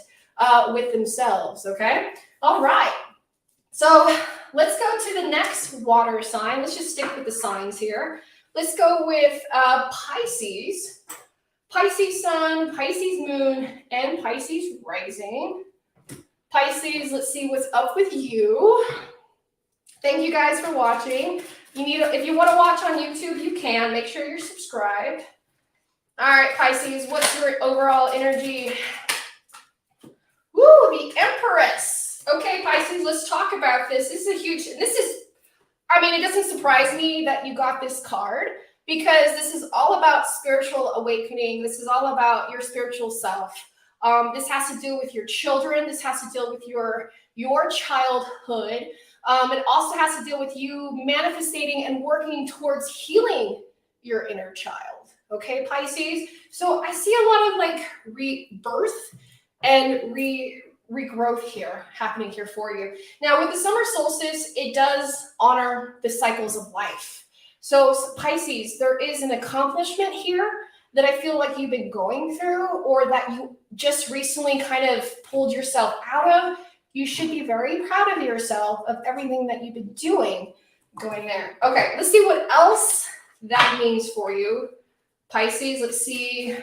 with themselves, okay? All right. So let's go to the next water sign. Let's just stick with the signs here. Let's go with Pisces. Pisces Sun, Pisces Moon, and Pisces Rising. Pisces, let's see what's up with you. Thank you guys for watching. If you want to watch on YouTube, you can. Make sure you're subscribed. All right, Pisces, what's your overall energy? Woo, the Empress. Okay, Pisces, let's talk about this. This is a huge, it doesn't surprise me that you got this card, because this is all about spiritual awakening. This is all about your spiritual self. This has to do with your children. This has to deal with your childhood. It also has to deal with you manifesting and working towards healing your inner child. Okay, Pisces? So I see a lot of like rebirth and regrowth here happening here for you. Now with the summer solstice, it does honor the cycles of life. So Pisces, there is an accomplishment here that I feel like you've been going through, or that you just recently kind of pulled yourself out of. You should be very proud of yourself, of everything that you've been doing going there. Okay, let's see what else that means for you, Pisces. Let's see.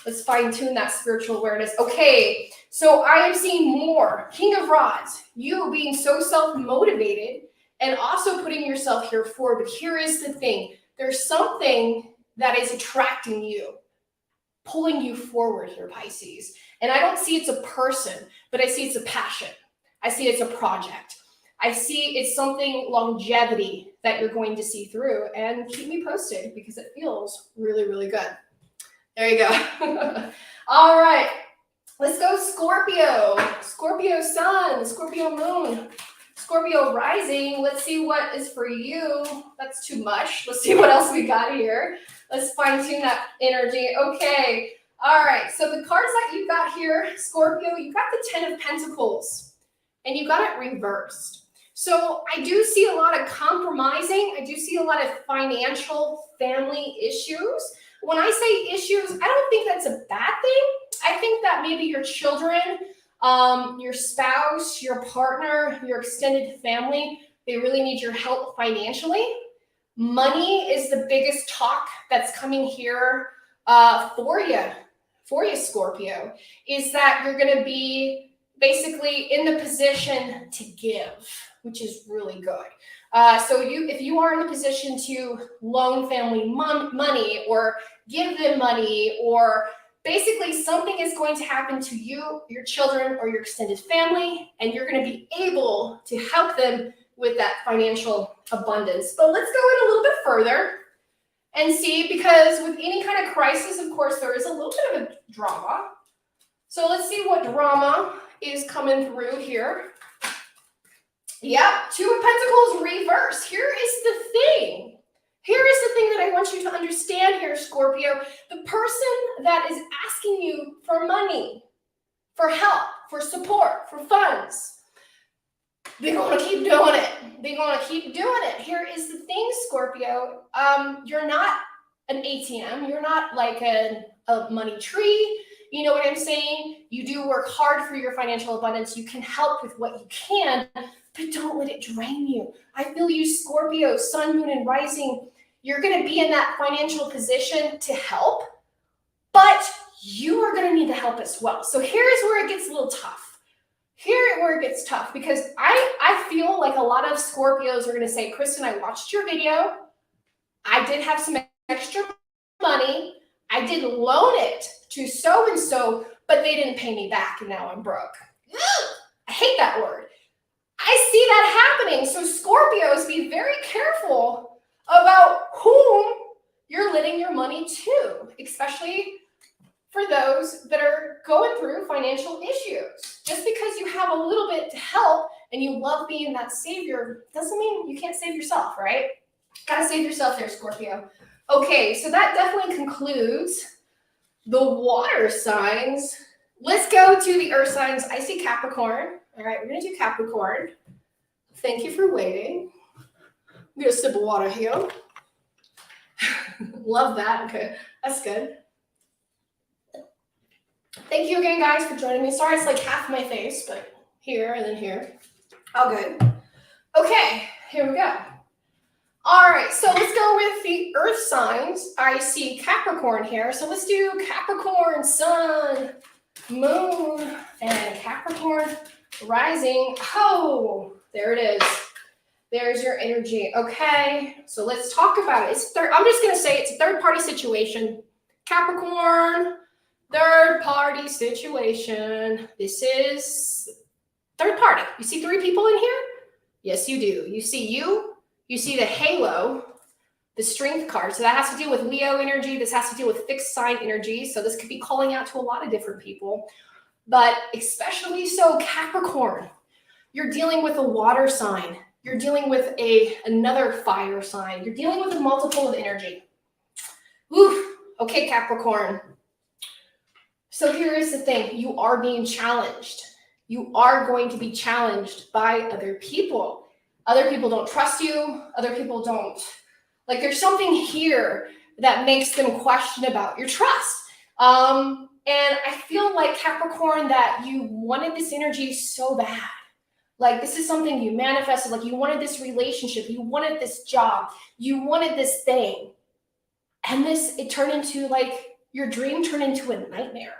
Let's fine tune that spiritual awareness. Okay, so I am seeing more. King of Rods, you being so self-motivated and also putting yourself here forward. But here is the thing. There's something that is attracting you, pulling you forward here, Pisces. And I don't see it's a person, but I see it's a passion. I see it's a project. I see it's something longevity that you're going to see through. And keep me posted, because it feels really, really good. There you go. All right. Let's go Scorpio. Scorpio Sun, Scorpio Moon, Scorpio Rising. Let's see what is for you. That's too much. Let's see what else we got here. Let's fine tune that energy. Okay. All right. So the cards that you got here, Scorpio, you got the 10 of Pentacles, and you got it reversed. So I do see a lot of compromising. I do see a lot of financial family issues. When I say issues, I don't think that's a bad thing. I think that maybe your children, your spouse, your partner, your extended family, they really need your help financially. Money is the biggest talk that's coming here for you, Scorpio, is that you're going to be basically in the position to give, which is really good. So if you are in a position to loan family money or give them money, or basically something is going to happen to you, your children, or your extended family, and you're going to be able to help them with that financial abundance. But let's go in a little bit further and see, because with any kind of crisis, of course, there is a little bit of a drama. So let's see what drama is coming through here. Yeah, Two of Pentacles reverse. Here is the thing. Here is the thing that I want you to understand here, Scorpio. The person that is asking you for money, for help, for support, for funds, they're going to keep doing it. They're going to keep doing it. Here is the thing, Scorpio. You're not an ATM. You're not like a money tree. You know what I'm saying? You do work hard for your financial abundance. You can help with what you can, but don't let it drain you. I feel you, Scorpio, sun, moon, and rising. You're going to be in that financial position to help, but you are going to need the help as well. So here's where it gets a little tough. Because I feel like a lot of Scorpios are going to say, Kristen, I watched your video. I did have some extra money. I did loan it to so-and-so, but they didn't pay me back, and now I'm broke. I hate that word. I see that happening. So Scorpios, be very careful about whom you're lending your money to, especially for those that are going through financial issues. Just because you have a little bit to help and you love being that savior doesn't mean you can't save yourself, right? Gotta save yourself here, Scorpio. Okay, so that definitely concludes the water signs. Let's go to the earth signs. I see Capricorn. All right, we're going to do Capricorn. Thank you for waiting. I'm going to sip of water here. Love that. Okay, that's good. Thank you again, guys, for joining me. Sorry, it's like half my face, but here and then here. All good. Okay, here we go. All right, so let's go with the earth signs. I see Capricorn here. So let's do Capricorn, sun, moon, and Capricorn rising. Oh, there it is. There's your energy. Okay, so let's talk about it. I'm just going to say it's a third-party situation. Capricorn, third-party situation. This is third party. You see three people in here? Yes, you do. You see you. You see the halo, the strength card. So that has to do with Leo energy. This has to do with fixed sign energy. So this could be calling out to a lot of different people. But especially so Capricorn, you're dealing with a water sign. You're dealing with another fire sign. You're dealing with a multiple of energy. Oof. Okay, Capricorn. So here is the thing. You are being challenged. You are going to be challenged by other people. Other people don't trust you. Other people don't. Like there's something here that makes them question about your trust. And I feel like Capricorn that you wanted this energy so bad. Like this is something you manifested. Like you wanted this relationship. You wanted this job. You wanted this thing. And it turned into like your dream turned into a nightmare.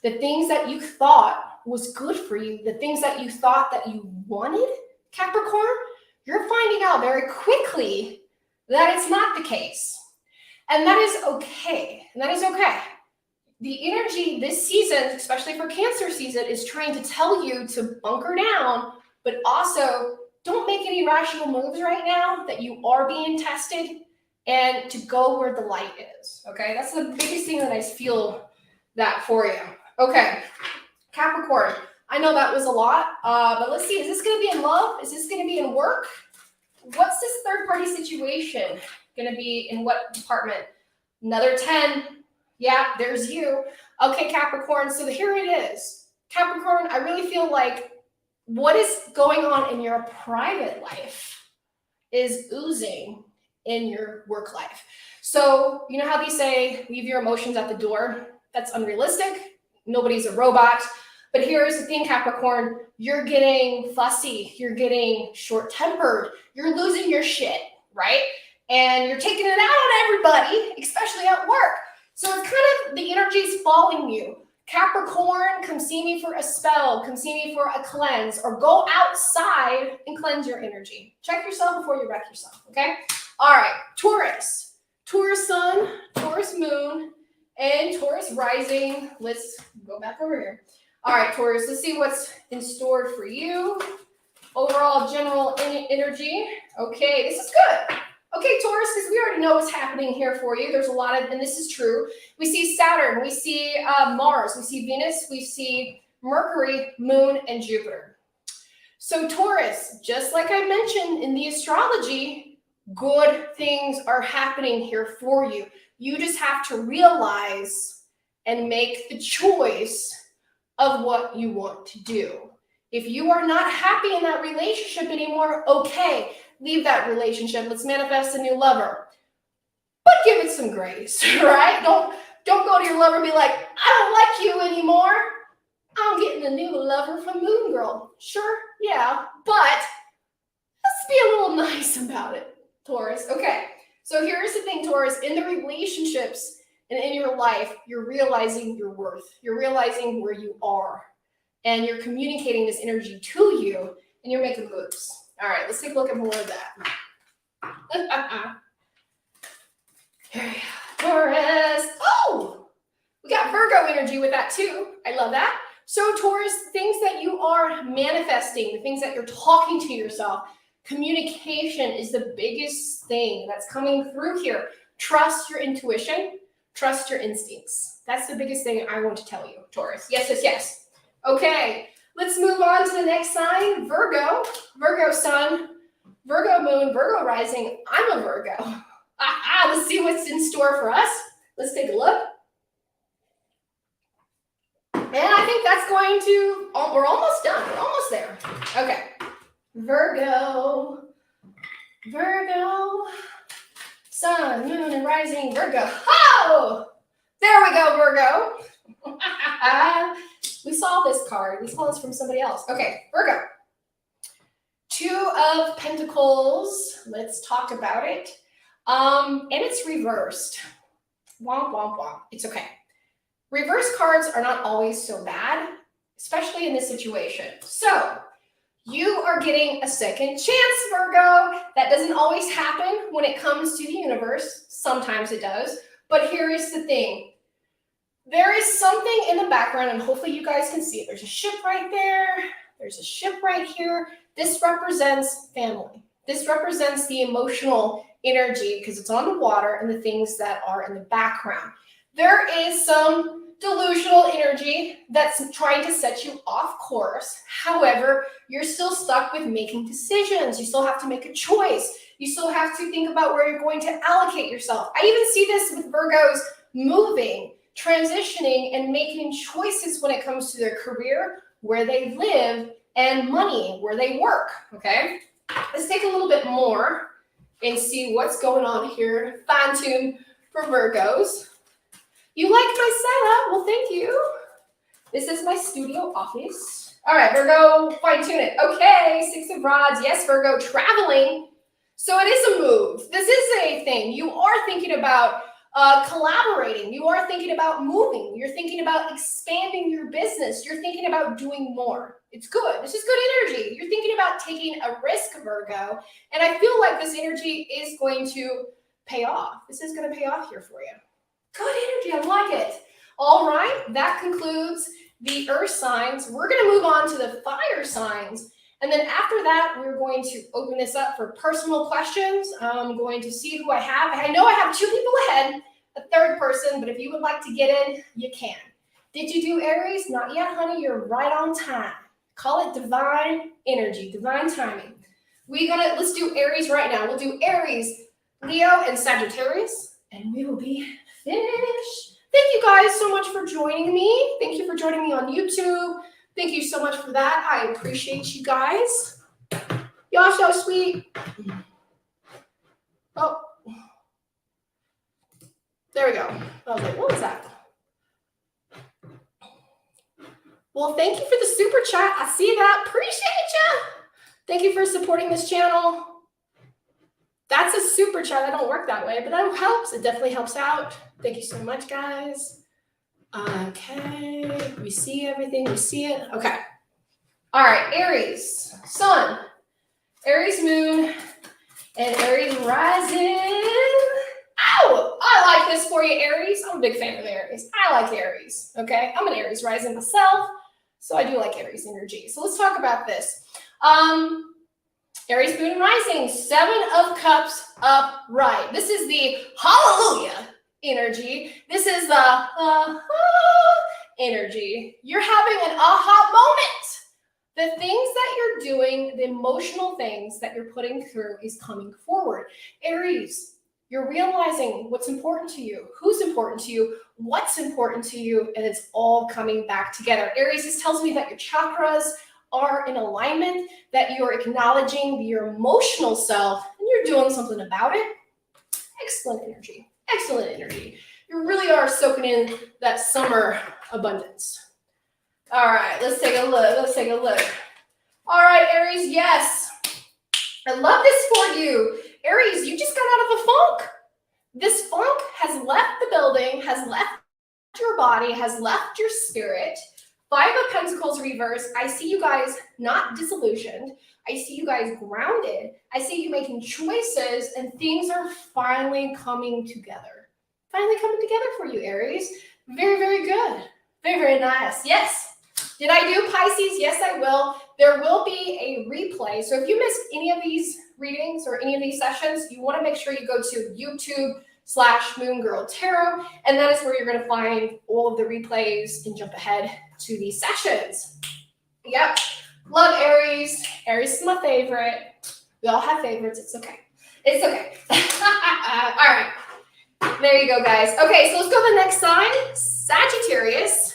The things that you thought was good for you, the things that you thought that you wanted, Capricorn, you're finding out very quickly that it's not the case. And that is okay. And that is okay. The energy this season, especially for Cancer season, is trying to tell you to bunker down, but also don't make any rational moves right now, that you are being tested, and to go where the light is. Okay, that's the biggest thing that I feel that for you. Okay, Capricorn. I know that was a lot, but let's see. Is this going to be in love? Is this going to be in work? What's this third-party situation going to be in what department? Another 10. Yeah, there's you. Okay, Capricorn. So here it is. Capricorn, I really feel like what is going on in your private life is oozing in your work life. So you know how they say, leave your emotions at the door? That's unrealistic. Nobody's a robot. But here's the thing, Capricorn, you're getting fussy, you're getting short-tempered, you're losing your shit, right? And you're taking it out on everybody, especially at work. So it's kind of the energy's following you. Capricorn, come see me for a spell, come see me for a cleanse, or go outside and cleanse your energy. Check yourself before you wreck yourself, okay? All right, Taurus. Taurus sun, Taurus moon, and Taurus rising. Let's go back over here. All right, Taurus, let's see what's in store for you. Overall general energy. Okay, this is good. Okay, Taurus, because we already know what's happening here for you. There's a lot of, and this is true. We see Saturn, we see Mars, we see Venus, we see Mercury, Moon, and Jupiter. So Taurus, just like I mentioned in the astrology, good things are happening here for you. You just have to realize and make the choice of what you want to do. If you are not happy in that relationship anymore, okay, leave that relationship. Let's manifest a new lover. But give it some grace, right? Don't go to your lover and be like, I don't like you anymore. I'm getting a new lover from Moon Girl. Sure, yeah, but let's be a little nice about it, Taurus. Okay, so here's the thing, Taurus. In the relationships and in your life, you're realizing your worth. You're realizing where you are. And you're communicating this energy to you, and you're making moves. All right, let's take a look at more of that. Here we go. Taurus. Oh, we got Virgo energy with that too. I love that. So Taurus, things that you are manifesting, the things that you're talking to yourself, communication is the biggest thing that's coming through here. Trust your intuition. Trust your instincts. That's the biggest thing I want to tell you, Taurus. Yes, yes, yes. Okay, let's move on to the next sign, Virgo. Virgo sun, Virgo moon, Virgo rising. I'm a Virgo. Let's see what's in store for us. Let's take a look. And I think that's going to, we're almost done. We're almost there. Okay, Virgo, Virgo, sun, moon, and rising, Virgo. Oh, there we go, Virgo. We saw this card. We saw this from somebody else. Okay, Virgo. Two of Pentacles. Let's talk about it. And it's reversed. Womp, womp, womp. It's okay. Reverse cards are not always so bad, especially in this situation. So, you are getting a second chance, Virgo. That doesn't always happen when it comes to the universe. Sometimes it does. But here is the thing. There is something in the background, and hopefully you guys can see it. There's a ship right there. There's a ship right here. This represents family. This represents the emotional energy because it's on the water and the things that are in the background. There is some delusional energy that's trying to set you off course. However, you're still stuck with making decisions. You still have to make a choice. You still have to think about where you're going to allocate yourself. I even see this with Virgos moving, transitioning, and making choices when it comes to their career, where they live, and money, where they work, okay? Let's take a little bit more and see what's going on here. Fine tune for Virgos. You like my setup? Well, thank you. This is my studio office. All right, Virgo, fine tune it. Okay, Six of Rods. Yes, Virgo, traveling. So it is a move. This is a thing. You are thinking about collaborating. You are thinking about moving. You're thinking about expanding your business. You're thinking about doing more. It's good. This is good energy. You're thinking about taking a risk, Virgo. And I feel like this energy is going to pay off. This is going to pay off here for you. Good energy. I like it. All right. That concludes the earth signs. We're going to move on to the fire signs. And then after that, we're going to open this up for personal questions. I'm going to see who I have. I know I have two people ahead, a third person, but if you would like to get in, you can. Did you do Aries? Not yet, honey. You're right on time. Call it divine energy, divine timing. Let's do Aries right now. We'll do Aries, Leo, and Sagittarius, and we will be finished. Thank you guys so much for joining me. Thank you for joining me on YouTube. Thank you so much for that. I appreciate you guys. Y'all so sweet. Oh, there we go. I was like, what was that? Well, thank you for the super chat. I see that. Appreciate you. Thank you for supporting this channel. That's a super chat. I don't work that way, but that helps. It definitely helps out. Thank you so much, guys. Okay, we see everything, we see it. Okay. All right, Aries, sun, Aries moon, and Aries rising. Ow! I like this for you, Aries. I'm a big fan of Aries. I like Aries, okay? I'm an Aries rising myself, so I do like Aries energy. So let's talk about this. Aries moon and rising, 7 of Cups upright. This is the hallelujah energy. This is the energy. You're having an aha moment. The things that you're doing, the emotional things that you're putting through is coming forward. Aries, you're realizing what's important to you, who's important to you, what's important to you, and it's all coming back together. Aries, this tells me that your chakras are in alignment, that you're acknowledging your emotional self, and you're doing something about it. Excellent energy. Excellent energy. You really are soaking in that summer abundance. All right, let's take a look. Let's take a look. All right, Aries, yes. I love this for you. Aries, you just got out of a funk. This funk has left the building, has left your body, has left your spirit. 5 of Pentacles reverse. I see you guys not disillusioned. I see you guys grounded. I see you making choices, and things are finally coming together. Finally coming together for you, Aries. Very, very good. Very, very nice. Yes. Did I do Pisces? Yes, I will. There will be a replay. So if you missed any of these readings or any of these sessions, you want to make sure you go to YouTube/Moon Girl Tarot, and that is where you're going to find all of the replays and jump ahead to these sessions. Yep. Love Aries. Aries is my favorite. We all have favorites. It's okay. It's okay. All right. There you go, guys. Okay, so let's go to the next sign. Sagittarius.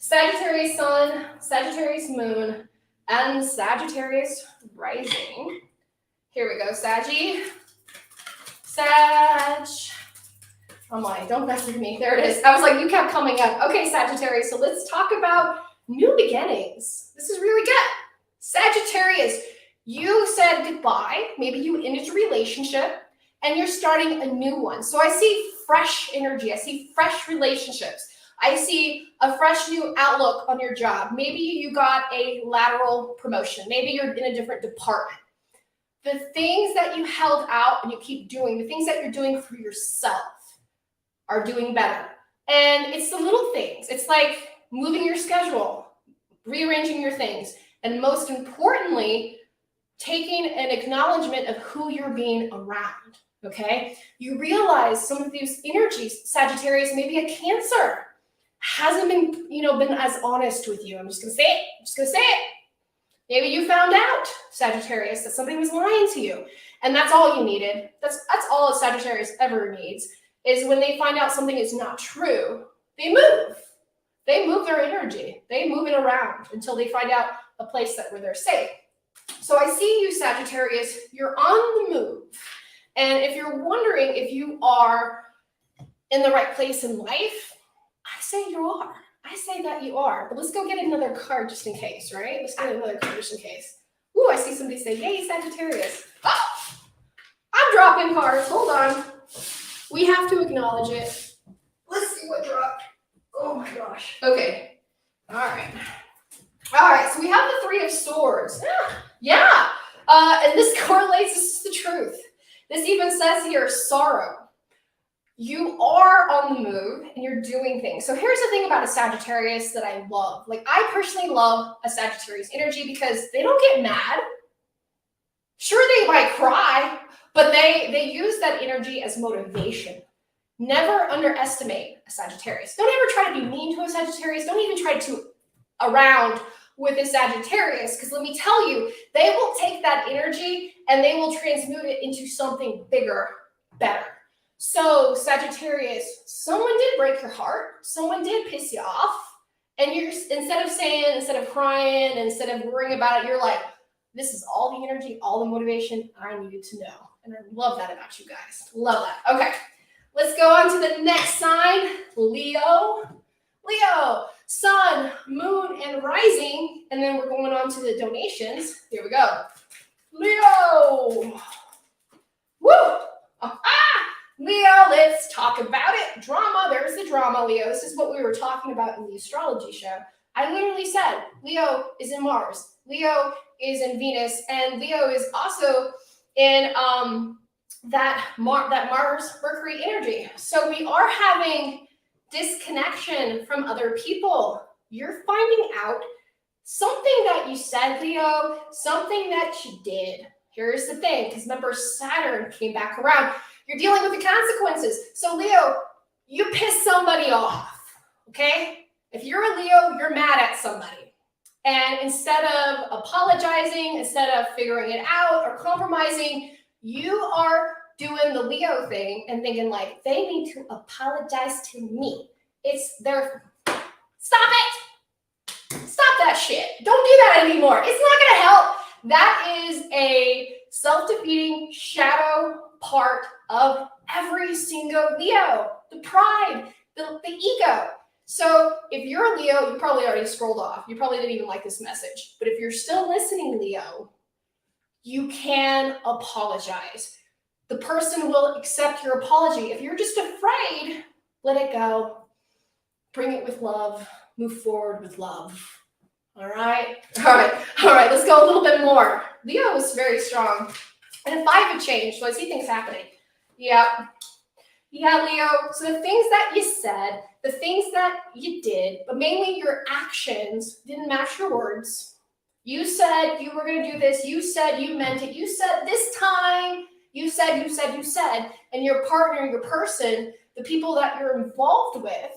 Sagittarius sun, Sagittarius moon, and Sagittarius rising. Here we go, Saggy. Sag. Oh my, don't mess with me. There it is. I was like, you kept coming up. Okay, Sagittarius, so let's talk about new beginnings. This is really good. Sagittarius, you said goodbye. Maybe you ended a relationship and you're starting a new one. So I see fresh energy. I see fresh relationships. I see a fresh new outlook on your job. Maybe you got a lateral promotion. Maybe you're in a different department. The things that you held out and you keep doing, the things that you're doing for yourself are doing better. And it's the little things. It's like moving your schedule, rearranging your things, and most importantly, taking an acknowledgement of who you're being around, okay? You realize some of these energies, Sagittarius, maybe a Cancer, hasn't been as honest with you. I'm just gonna say it. Maybe you found out, Sagittarius, that somebody was lying to you, and that's all you needed. That's all a Sagittarius ever needs, is when they find out something is not true, they move. They move their energy. They move it around until they find out a place where they're safe. So I see you, Sagittarius, you're on the move. And if you're wondering if you are in the right place in life, I say you are. I say that you are. But let's go get another card just in case, right? Let's get another card just in case. Ooh, I see somebody say, yay, Sagittarius. Oh, I'm dropping cards. Hold on. We have to acknowledge it. Let's see what dropped. Oh my gosh. Okay. All right. So we have the 3 of Swords. Yeah. And this correlates. This is the truth. This even says here, sorrow. You are on the move and you're doing things. So here's the thing about a Sagittarius that I love. Like, I personally love a Sagittarius energy because they don't get mad. Sure, they might cry, but they use that energy as motivation. Never underestimate a Sagittarius. Don't ever try to be mean to a Sagittarius. Don't even try to around with a Sagittarius, because let me tell you, they will take that energy and they will transmute it into something bigger, better. So Sagittarius, someone did break your heart. Someone did piss you off. And you're, instead of crying, instead of worrying about it, you're like, this is all the energy, all the motivation I needed to know. And I love that about you guys. Love that. Okay, let's go on to the next sign, Leo. Leo, sun, moon, and rising. And then we're going on to the donations. Here we go. Leo. Woo! Leo, let's talk about it. Drama, there's the drama. drama, Leo. This is what we were talking about in the astrology show. I literally said Leo is in Mars, Leo is in Venus, and Leo is also in that Mars-Mercury energy. So we are having disconnection from other people. You're finding out something that you said, Leo, something that you did. Here's the thing, because remember, Saturn came back around. You're dealing with the consequences. So Leo, you pissed somebody off, okay? If you're a Leo, you're mad at somebody. And instead of apologizing, instead of figuring it out or compromising, you are doing the Leo thing and thinking like, they need to apologize to me. It's their, stop it. Stop that shit. Don't do that anymore. It's not going to help. That is a self-defeating shadow part of every single Leo. The pride, the ego. So if you're a Leo, you probably already scrolled off. You probably didn't even like this message. But if you're still listening, Leo, you can apologize. The person will accept your apology. If you're just afraid, let it go. Bring it with love. Move forward with love. All right? All right. Let's go a little bit more. Leo is very strong. And 5 of change, so I see things happening. Yeah, Leo. So the things that you said, the things that you did, but mainly your actions didn't match your words. You said you were going to do this. You said you meant it. You said this time. You said, and your partner, your person, the people that you're involved with,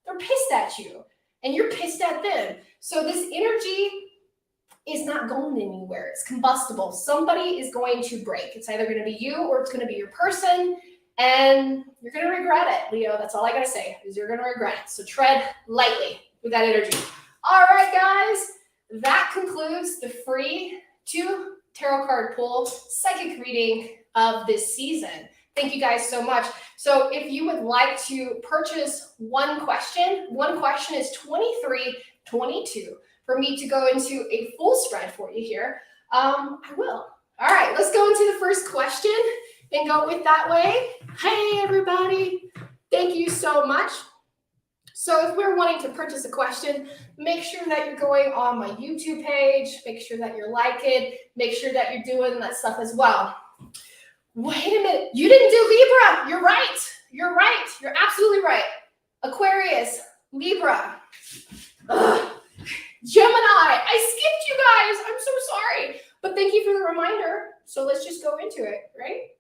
they're pissed at you, and you're pissed at them. So this energy is not going anywhere. It's combustible. Somebody is going to break. It's either going to be you or it's going to be your person, and you're going to regret it, Leo. That's all I got to say, is you're going to regret it. So tread lightly with that energy. All right, guys, that concludes the free 2 tarot card pull psychic reading of this season. Thank you guys so much. So if you would like to purchase one question is $23.22 for me to go into a full spread for you here. I will. All right, let's go into the first question and go with that way. Hey, everybody. Thank you so much. So if we're wanting to purchase a question, make sure that you're going on my YouTube page, make sure that you're liking, make sure that you're doing that stuff as well. Wait a minute, you didn't do Libra. You're right. You're absolutely right. Aquarius, Libra, Gemini. I skipped you guys. I'm so sorry. But thank you for the reminder. So let's just go into it, right?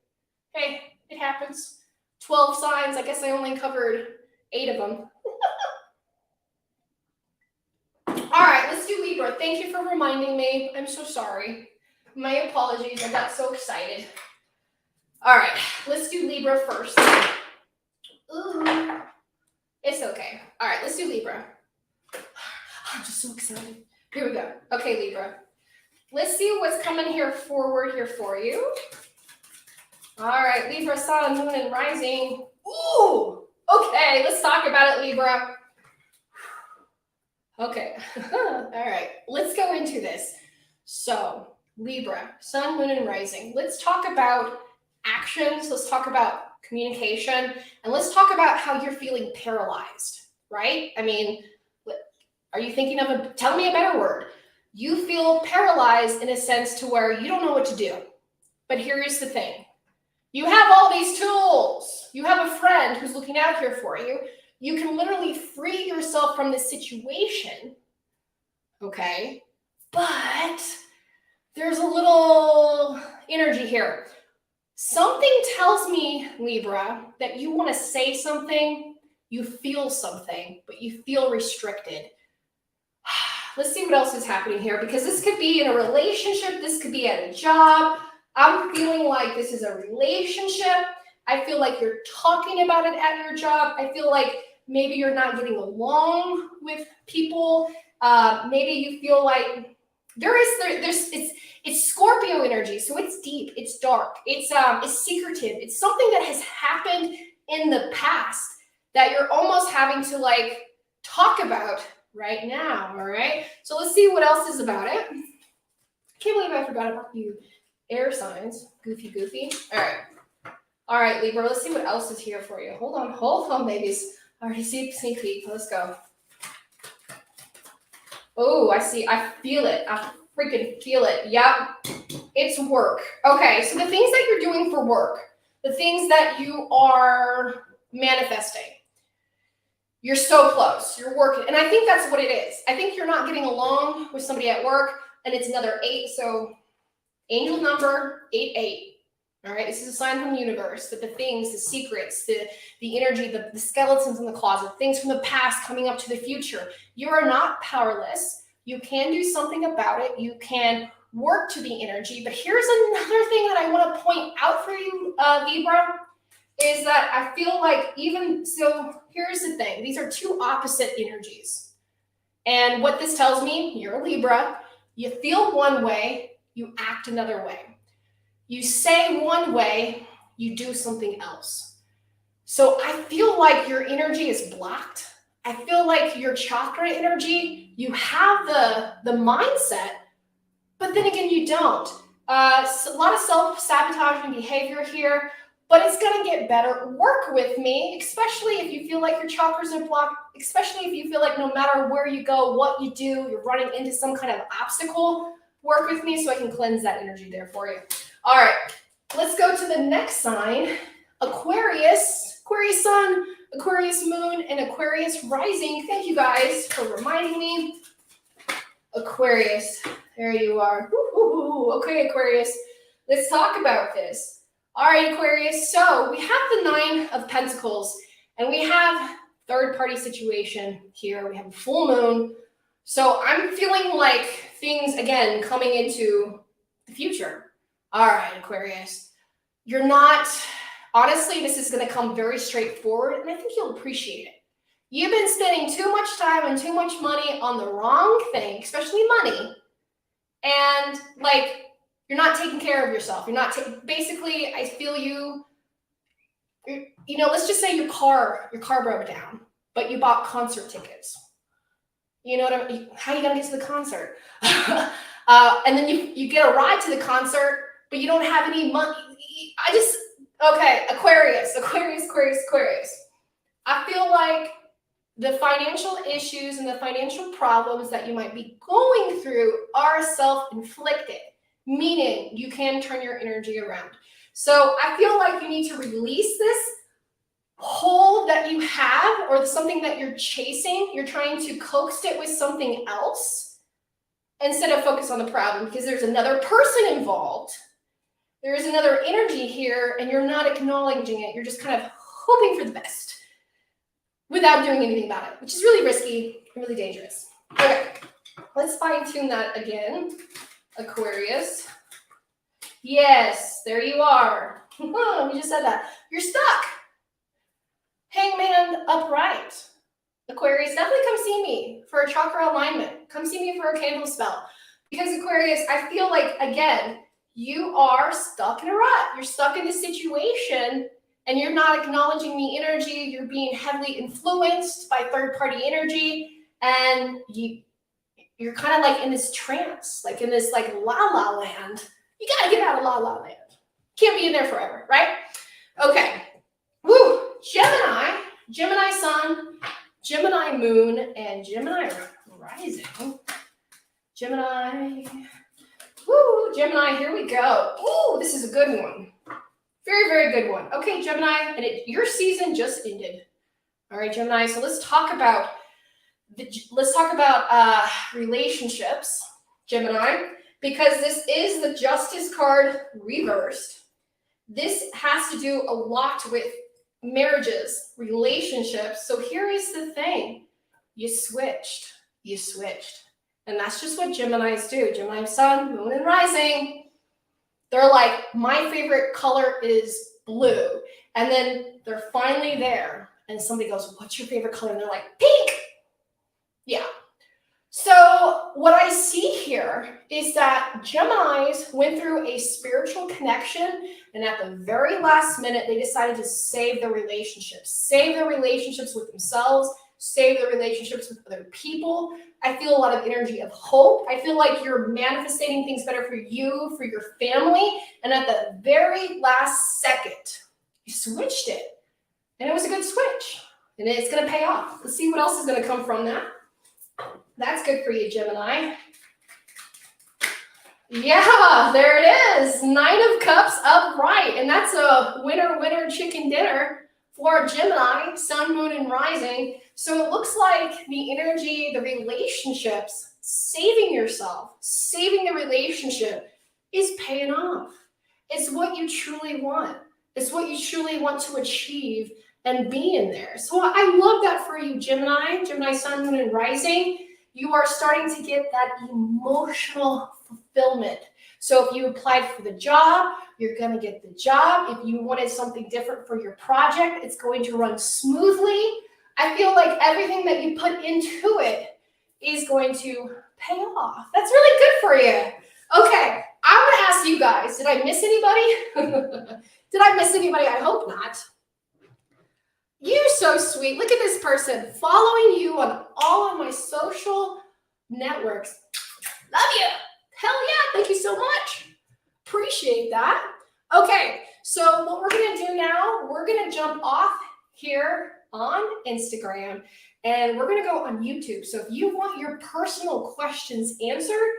Hey, it happens. 12 signs. I guess I only covered 8 of them. All right, let's do Libra. Thank you for reminding me. I'm so sorry. My apologies. I got so excited. All right, let's do Libra first. Ooh, it's okay. All right, let's do Libra. I'm just so excited. Here we go. Okay, Libra. Let's see what's coming here forward here for you. All right, Libra, Sun, Moon, and Rising. Ooh, okay, let's talk about it, Libra. Okay, all right, let's go into this. So, Libra, Sun, Moon, and Rising. Let's talk about actions. Let's talk about communication, and let's talk about how you're feeling paralyzed, right? I mean, are you thinking of tell me a better word. You feel paralyzed in a sense to where you don't know what to do. But here's the thing. You have all these tools. You have a friend who's looking out here for you. You can literally free yourself from this situation, okay? But there's a little energy here. Something tells me, Libra, that you want to say something, you feel something, but you feel restricted. Let's see what else is happening here, because this could be in a relationship, this could be at a job. I'm feeling like this is a relationship. I feel like you're talking about it at your job. I feel like maybe you're not getting along with people. Maybe you feel like it's Scorpio energy, so it's deep, it's dark, it's secretive. It's something that has happened in the past that you're almost having to like talk about right now. All right, so let's see what else is about it. I can't believe I forgot about you air signs. Goofy. All right, Libra, let's see what else is here for you. Hold on, babies. Already see a sneak peek. Let's go. Oh, I see. I feel it. I freaking feel it. Yep. It's work. Okay, so the things that you're doing for work, the things that you are manifesting, you're so close. You're working. And I think that's what it is. I think you're not getting along with somebody at work, and it's another 8. So angel number 88. All right, this is a sign from the universe that the things, the secrets, the energy, the skeletons in the closet, things from the past coming up to the future. You are not powerless. You can do something about it. You can work to the energy. But here's another thing that I want to point out for you, Libra, is that I feel like here's the thing. These are two opposite energies. And what this tells me, you're a Libra, you feel one way, you act another way. You say one way, you do something else. So I feel like your energy is blocked. I feel like your chakra energy, you have the mindset, but then again, you don't. A lot of self-sabotaging behavior here, but it's going to get better. Work with me, especially if you feel like your chakras are blocked, especially if you feel like no matter where you go, what you do, you're running into some kind of obstacle. Work with me so I can cleanse that energy there for you. All right, let's go to the next sign, Aquarius. Aquarius sun, Aquarius moon, and Aquarius rising. Thank you guys for reminding me. Aquarius, there you are. Ooh, okay, Aquarius, let's talk about this. All right, Aquarius, so we have the 9 of Pentacles, and we have third-party situation here. We have a full moon. So I'm feeling like things, again, coming into the future. All right, Aquarius, you're not, honestly, this is going to come very straightforward, and I think you'll appreciate it. You've been spending too much time and too much money on the wrong thing, especially money, and like, you're not taking care of yourself. You're not basically, I feel let's just say your car broke down, but you bought concert tickets. You know what I mean? How are you going to get to the concert? And then you get a ride to the concert, but you don't have any money. Okay, Aquarius. I feel like the financial issues and the financial problems that you might be going through are self-inflicted, meaning you can turn your energy around. So I feel like you need to release this hole that you have or something that you're chasing. You're trying to coax it with something else instead of focus on the problem, because there's another person involved. There is another energy here, and you're not acknowledging it. You're just kind of hoping for the best without doing anything about it, which is really risky and really dangerous. Okay, let's fine-tune that again. Aquarius. Yes, there you are. We just said that. You're stuck. Hangman upright. Aquarius, definitely come see me for a chakra alignment. Come see me for a candle spell. Because Aquarius, I feel like, again, you are stuck in a rut. You're stuck in this situation and you're not acknowledging the energy. You're being heavily influenced by third-party energy, and you're kind of like in this trance, like in this like la-la land. You got to get out of la-la land. Can't be in there forever, right? Okay. Woo! Gemini sun, Gemini moon, and Gemini rising. Gemini. Woo! Gemini, here we go. Ooh, this is a good one. Very, very good one. Okay, Gemini, and your season just ended. All right, Gemini. So let's talk about relationships, Gemini, because this is the Justice card reversed. This has to do a lot with marriages, relationships. So here is the thing. You switched. And that's just what Geminis do. Gemini sun, moon, and rising. They're like, my favorite color is blue. And then they're finally there. And somebody goes, what's your favorite color? And they're like, pink. Yeah. So what I see here is that Geminis went through a spiritual connection, and at the very last minute, they decided to save their relationships with themselves, save their relationships with other people. I feel a lot of energy of hope. I feel like you're manifesting things better for you, for your family, and at the very last second, you switched it. And it was a good switch. And it's going to pay off. Let's see what else is going to come from that. That's good for you, Gemini. Yeah, there it is. 9 of Cups upright. And that's a winner chicken dinner for Gemini, Sun, Moon, and Rising. So it looks like the energy, the relationships, saving yourself, saving the relationship is paying off. It's what you truly want. It's what you truly want to achieve and be in there. So I love that for you, Gemini, Sun, Moon, and Rising. You are starting to get that emotional fulfillment. So if you applied for the job, you're going to get the job. If you wanted something different for your project, it's going to run smoothly. I feel like everything that you put into it is going to pay off. That's really good for you. Okay, I'm going to ask you guys, did I miss anybody? Did I miss anybody? I hope not. You're so sweet. Look at this person following you on all of my social networks. Love you. Hell yeah. Thank you so much. Appreciate that. Okay, so what we're going to do now, we're going to jump off here on Instagram and we're going to go on YouTube. So if you want your personal questions answered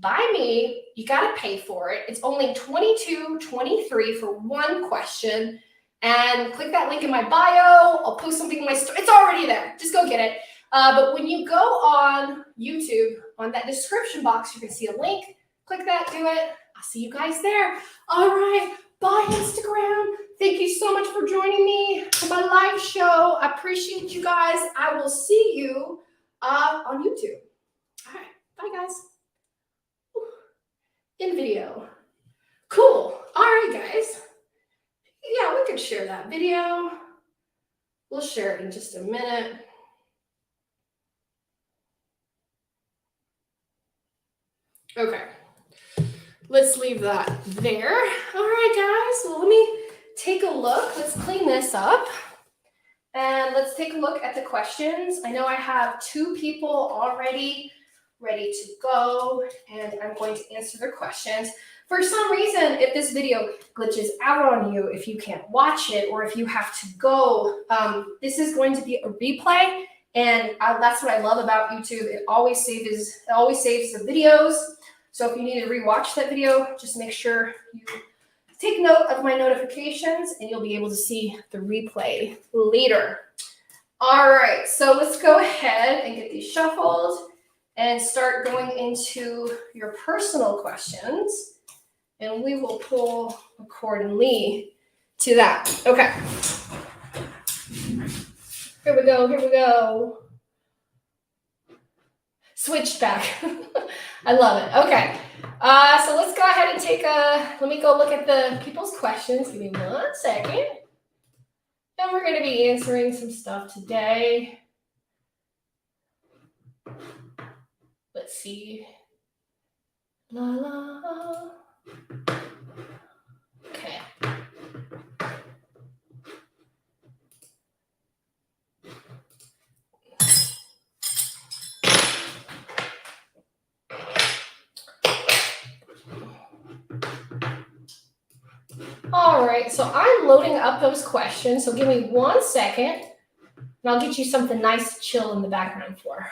by me, you got to pay for it. It's only $22.23 for one question. And click that link in my bio. I'll post something in my story. It's already there. Just go get it. But when you go on YouTube, on that description box, you can see a link. Click that, do it. I'll see you guys there. All right. Bye, Instagram. Thank you so much for joining me for my live show. I appreciate you guys. I will see you on YouTube. All right. Bye, guys. In video. Cool. All right, guys. Yeah, we could share that video. We'll share it in just a minute. Okay, let's leave that there. All right, guys, well, let me take a look. Let's clean this up. And let's take a look at the questions. I know I have 2 people already ready to go, and I'm going to answer their questions. For some reason, if this video glitches out on you, if you can't watch it, or if you have to go, this is going to be a replay, and that's what I love about YouTube. It always saves the videos. So if you need to rewatch that video, just make sure you take note of my notifications, and you'll be able to see the replay later. All right, so let's go ahead and get these shuffled and start going into your personal questions. And we will pull accordingly to that. Okay. Here we go. Switched back. I love it. Okay. So let's go ahead and let me go look at the people's questions. Give me 1 second. And we're going to be answering some stuff today. Let's see. La la. Okay. All right, so I'm loading up those questions. So give me 1 second, and I'll get you something nice to chill in the background for.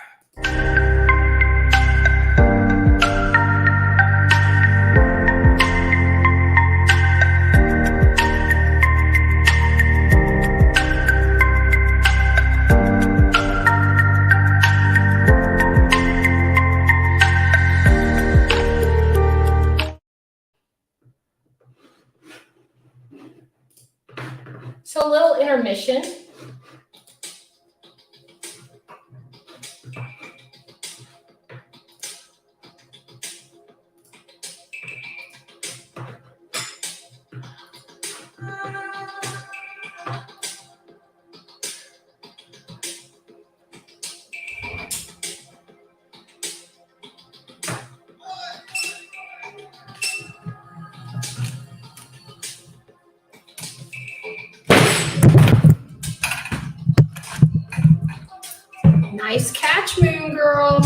So a little intermission. Nice catch, Moon Girl.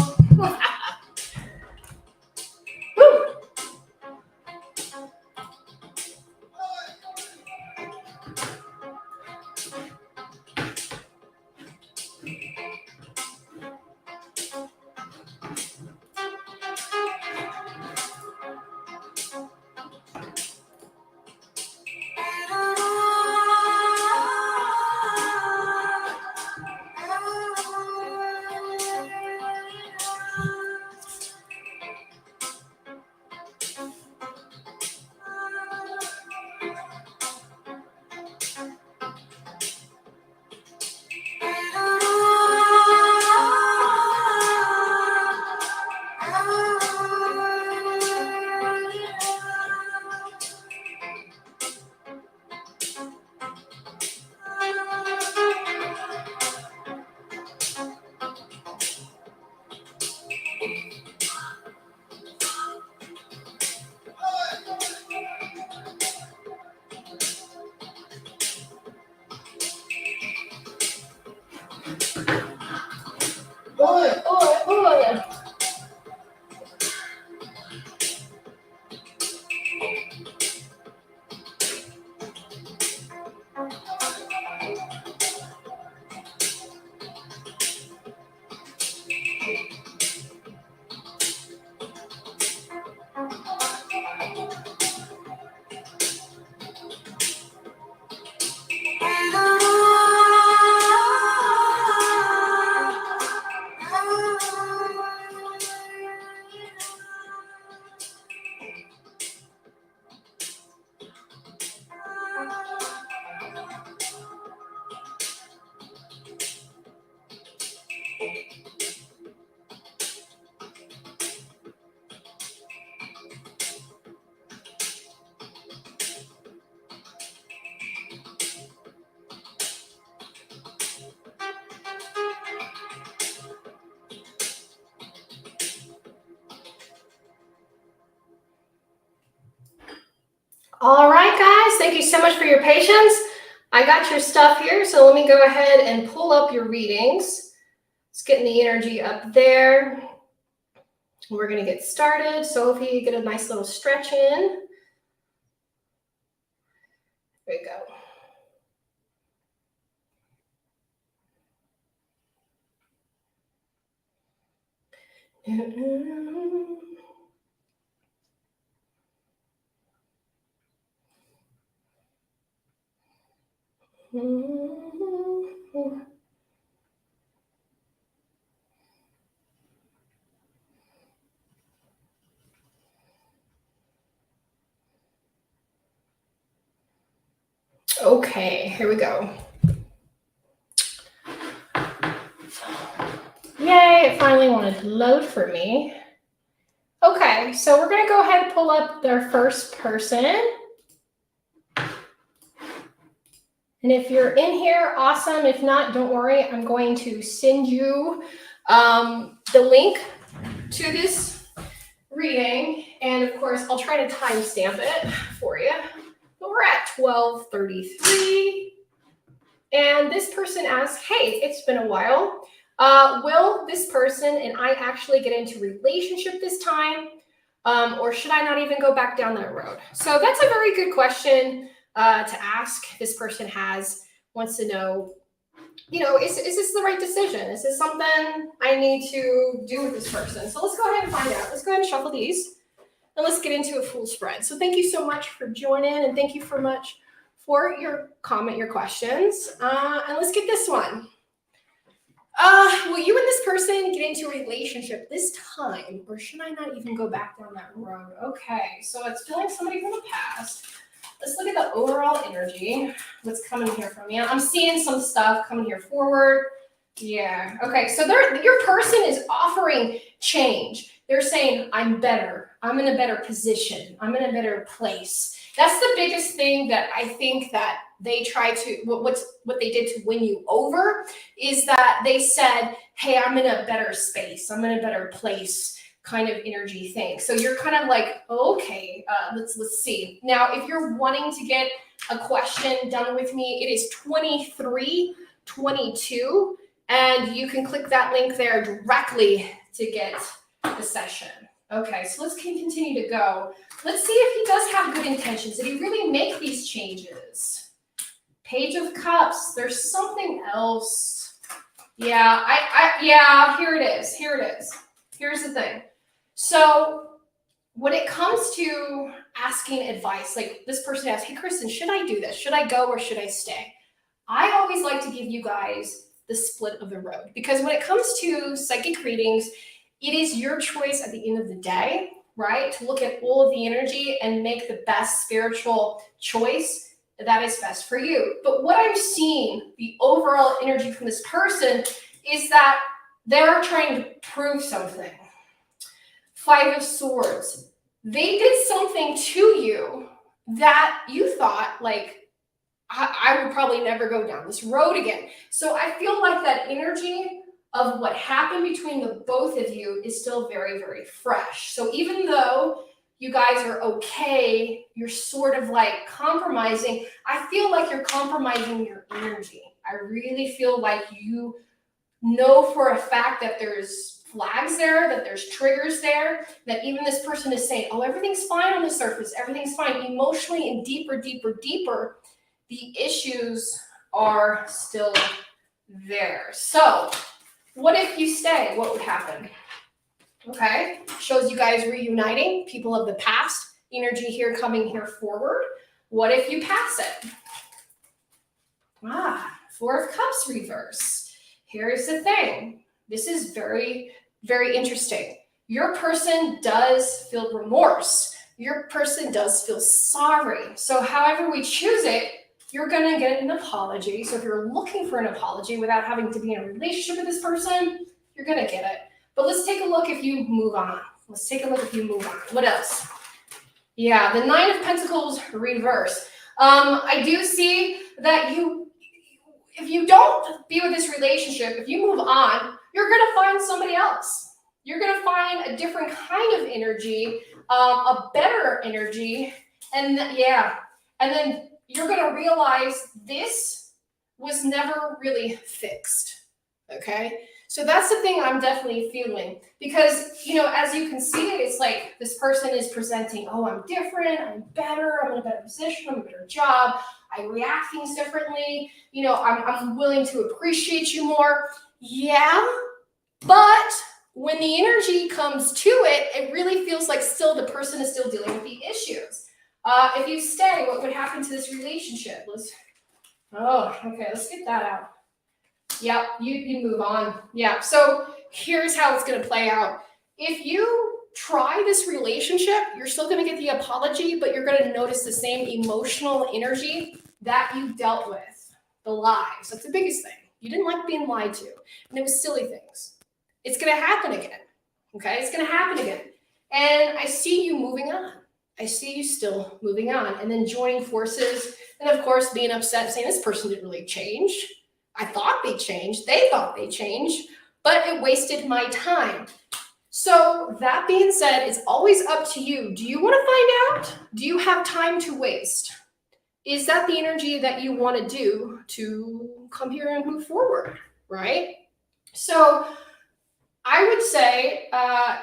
Boy. All right, guys, thank you so much for your patience. I got your stuff here, so let me go ahead and pull up your readings. Let's get the energy up there. We're going to get started. Sophie, get a nice little stretch in. There we go. Okay, here we go. Yay, it finally wanted to load for me. Okay, so we're going to go ahead and pull up their first person. And if you're in here, awesome. If not, don't worry. I'm going to send you the link to this reading. And of course, I'll try to timestamp it for you. But we're at 12:33. And this person asked, hey, it's been a while. Will this person and I actually get into a relationship this time? Or should I not even go back down that road? So that's a very good question to ask. This person wants to know, is this the right decision? Is this something I need to do with this person? So let's go ahead and find out. Let's go ahead and shuffle these and let's get into a full spread. So thank you so much for joining, and thank you so much for your comment, your questions. And let's get this one. Will you and this person get into a relationship this time, or should I not even go back down that road? Okay, so it's feeling somebody from the past. Let's look at the overall energy. What's coming here from you? I'm seeing some stuff coming here forward. Yeah, okay, so your person is offering change. They're saying, I'm better. I'm in a better position. I'm in a better place. That's the biggest thing that I think that they try to, what they did to win you over is that they said, hey, I'm in a better space. I'm in a better place kind of energy thing. So you're kind of like, okay, let's see. Now, if you're wanting to get a question done with me, it is 2322, and you can click that link there directly to get the session. Okay, so let's continue to go. Let's see if he does have good intentions. Did he really make these changes? Page of Cups. There's something else. Yeah, yeah, here it is. Here's the thing. So when it comes to asking advice, like this person asked, hey, Kristen, should I do this? Should I go or should I stay? I always like to give you guys the split of the road, because when it comes to psychic readings, it is your choice at the end of the day, right? To look at all of the energy and make the best spiritual choice that is best for you. But what I'm seeing, the overall energy from this person, is that they're trying to prove something. Five of Swords. They did something to you that you thought, like, I would probably never go down this road again. So I feel like that energy of what happened between the both of you is still very, very fresh. So even though you guys are okay, you're sort of like compromising. I feel like you're compromising your energy. I really feel like you know for a fact that there's flags there, that there's triggers there, that even this person is saying, oh, everything's fine on the surface, everything's fine. Emotionally and deeper, the issues are still there. So what if you stay? What would happen? Okay, shows you guys reuniting, people of the past, energy here coming here forward. What if you pass it? Four of Cups reverse. Here's the thing. This is very, very interesting. Your person does feel remorse. Your person does feel sorry. So however we choose it, you're going to get an apology. So if you're looking for an apology without having to be in a relationship with this person, you're going to get it. But let's take a look if you move on. Let's take a look if you move on. What else? Yeah, the Nine of Pentacles reverse. I do see that if you don't be with this relationship, if you move on, you're going to find somebody else. You're going to find a different kind of energy, a better energy. And then you're going to realize this was never really fixed. Okay. So that's the thing I'm definitely feeling, because, as you can see it, it's like this person is presenting, oh, I'm different, I'm better, I'm in a better position, I'm in a better job, I react things differently, I'm willing to appreciate you more. Yeah, but when the energy comes to it, it really feels like still the person is still dealing with the issues. If you stay, what would happen to this relationship? Let's get that out. Yep, you move on. Yeah, so here's how it's going to play out. If you try this relationship, you're still going to get the apology, but you're going to notice the same emotional energy that you dealt with. The lies. That's the biggest thing. You didn't like being lied to. And it was silly things. It's going to happen again. Okay? It's going to happen again. And I see you moving on. I see you still moving on. And then joining forces. And of course, being upset, saying this person didn't really change. I thought they changed. They thought they changed. But it wasted my time. So that being said, it's always up to you. Do you want to find out? Do you have time to waste? Is that the energy that you want to do to come here and move forward, right? So I would say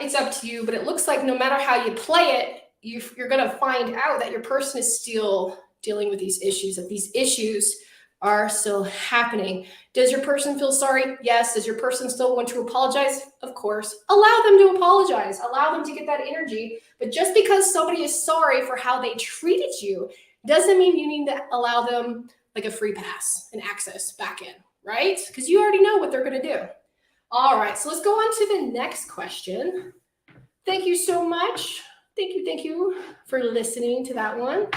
it's up to you, but it looks like no matter how you play it, you're going to find out that your person is still dealing with these issues, that these issues are still happening. Does your person feel sorry? Yes. Does your person still want to apologize? Of course. Allow them to apologize. Allow them to get that energy. But just because somebody is sorry for how they treated you doesn't mean you need to allow them like a free pass and access back in, right? Because you already know what they're going to do. All right. So let's go on to the next question. Thank you so much. Thank you for listening to that one.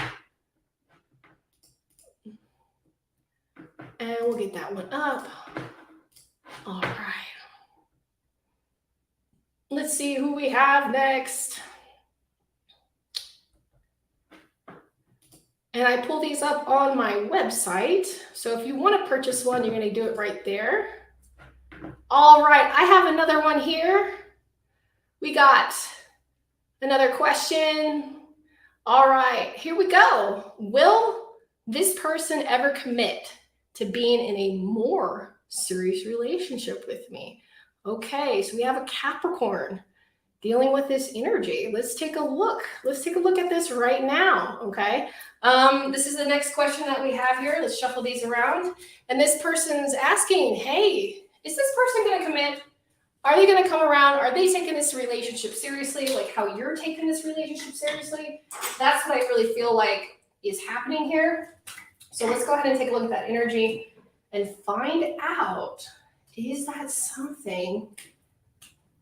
And we'll get that one up. All right. Let's see who we have next. And I pull these up on my website. So if you want to purchase one, you're going to do it right there. All right. I have another one here. We got another question. All right. Here we go. Will this person ever commit to being in a more serious relationship with me? Okay, so we have a Capricorn dealing with this energy. Let's take a look. Let's take a look at this right now, okay? This is the next question that we have here. Let's shuffle these around. And this person's asking, hey, is this person going to commit? Are they going to come around? Are they taking this relationship seriously, like how you're taking this relationship seriously? That's what I really feel like is happening here. So let's go ahead and take a look at that energy and find out, is that something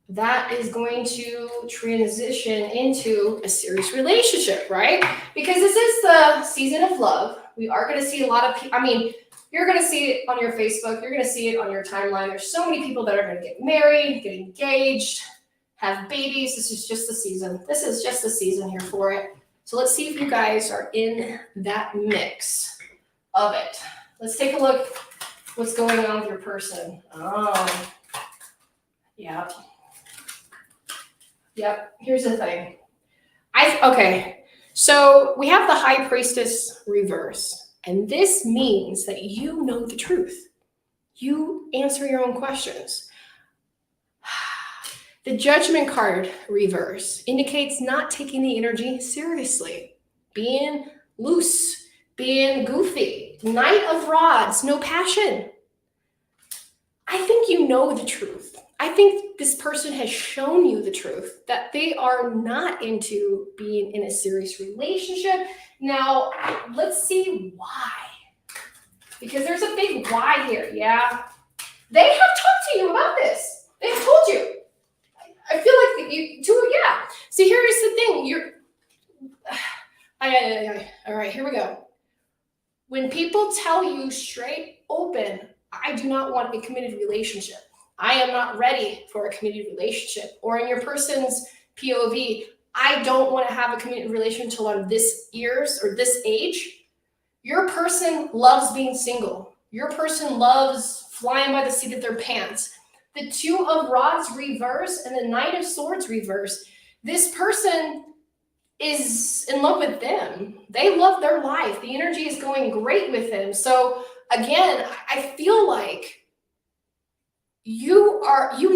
that is going to transition into a serious relationship, right? Because this is the season of love. We are going to see a lot of people. I mean, you're going to see it on your Facebook. You're going to see it on your timeline. There's so many people that are going to get married, get engaged, have babies. This is just the season. This is just the season here for it. So let's see if you guys are in that mix of it. Let's take a look what's going on with your person. Oh, yeah. Yep. Here's the thing. Okay. So we have the High Priestess reverse, and this means that you know the truth. You answer your own questions. The Judgment card reverse indicates not taking the energy seriously, being loose, being goofy. Knight of Rods, no passion. I think you know the truth. I think this person has shown you the truth, that they are not into being in a serious relationship. Now, let's see why. Because there's a big why here, yeah? They have talked to you about this. They've told you. I feel like you too, yeah. See, here's the thing. All right, here we go. When people tell you straight open, I do not want a committed relationship. I am not ready for a committed relationship. Or in your person's POV, I don't want to have a committed relationship until I'm this years or this age. Your person loves being single. Your person loves flying by the seat of their pants. The Two of Rods reverse and the Knight of Swords reverse. This person is in love with them. They love their life. The energy is going great with them. So again, I feel like you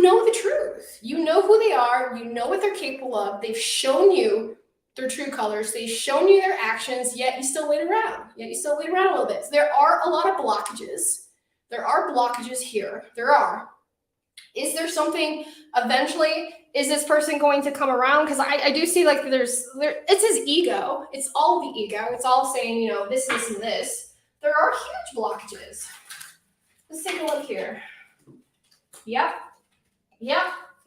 know the truth. You know who they are. You know what they're capable of. They've shown you their true colors. They've shown you their actions, yet you still wait around. A little bit. So there are a lot of blockages. There are blockages here. There are. Is there something eventually? Is this person going to come around? Because I do see like it's his ego. It's all the ego. It's all saying, this, and this. There are huge blockages. Let's take a look here. Yep.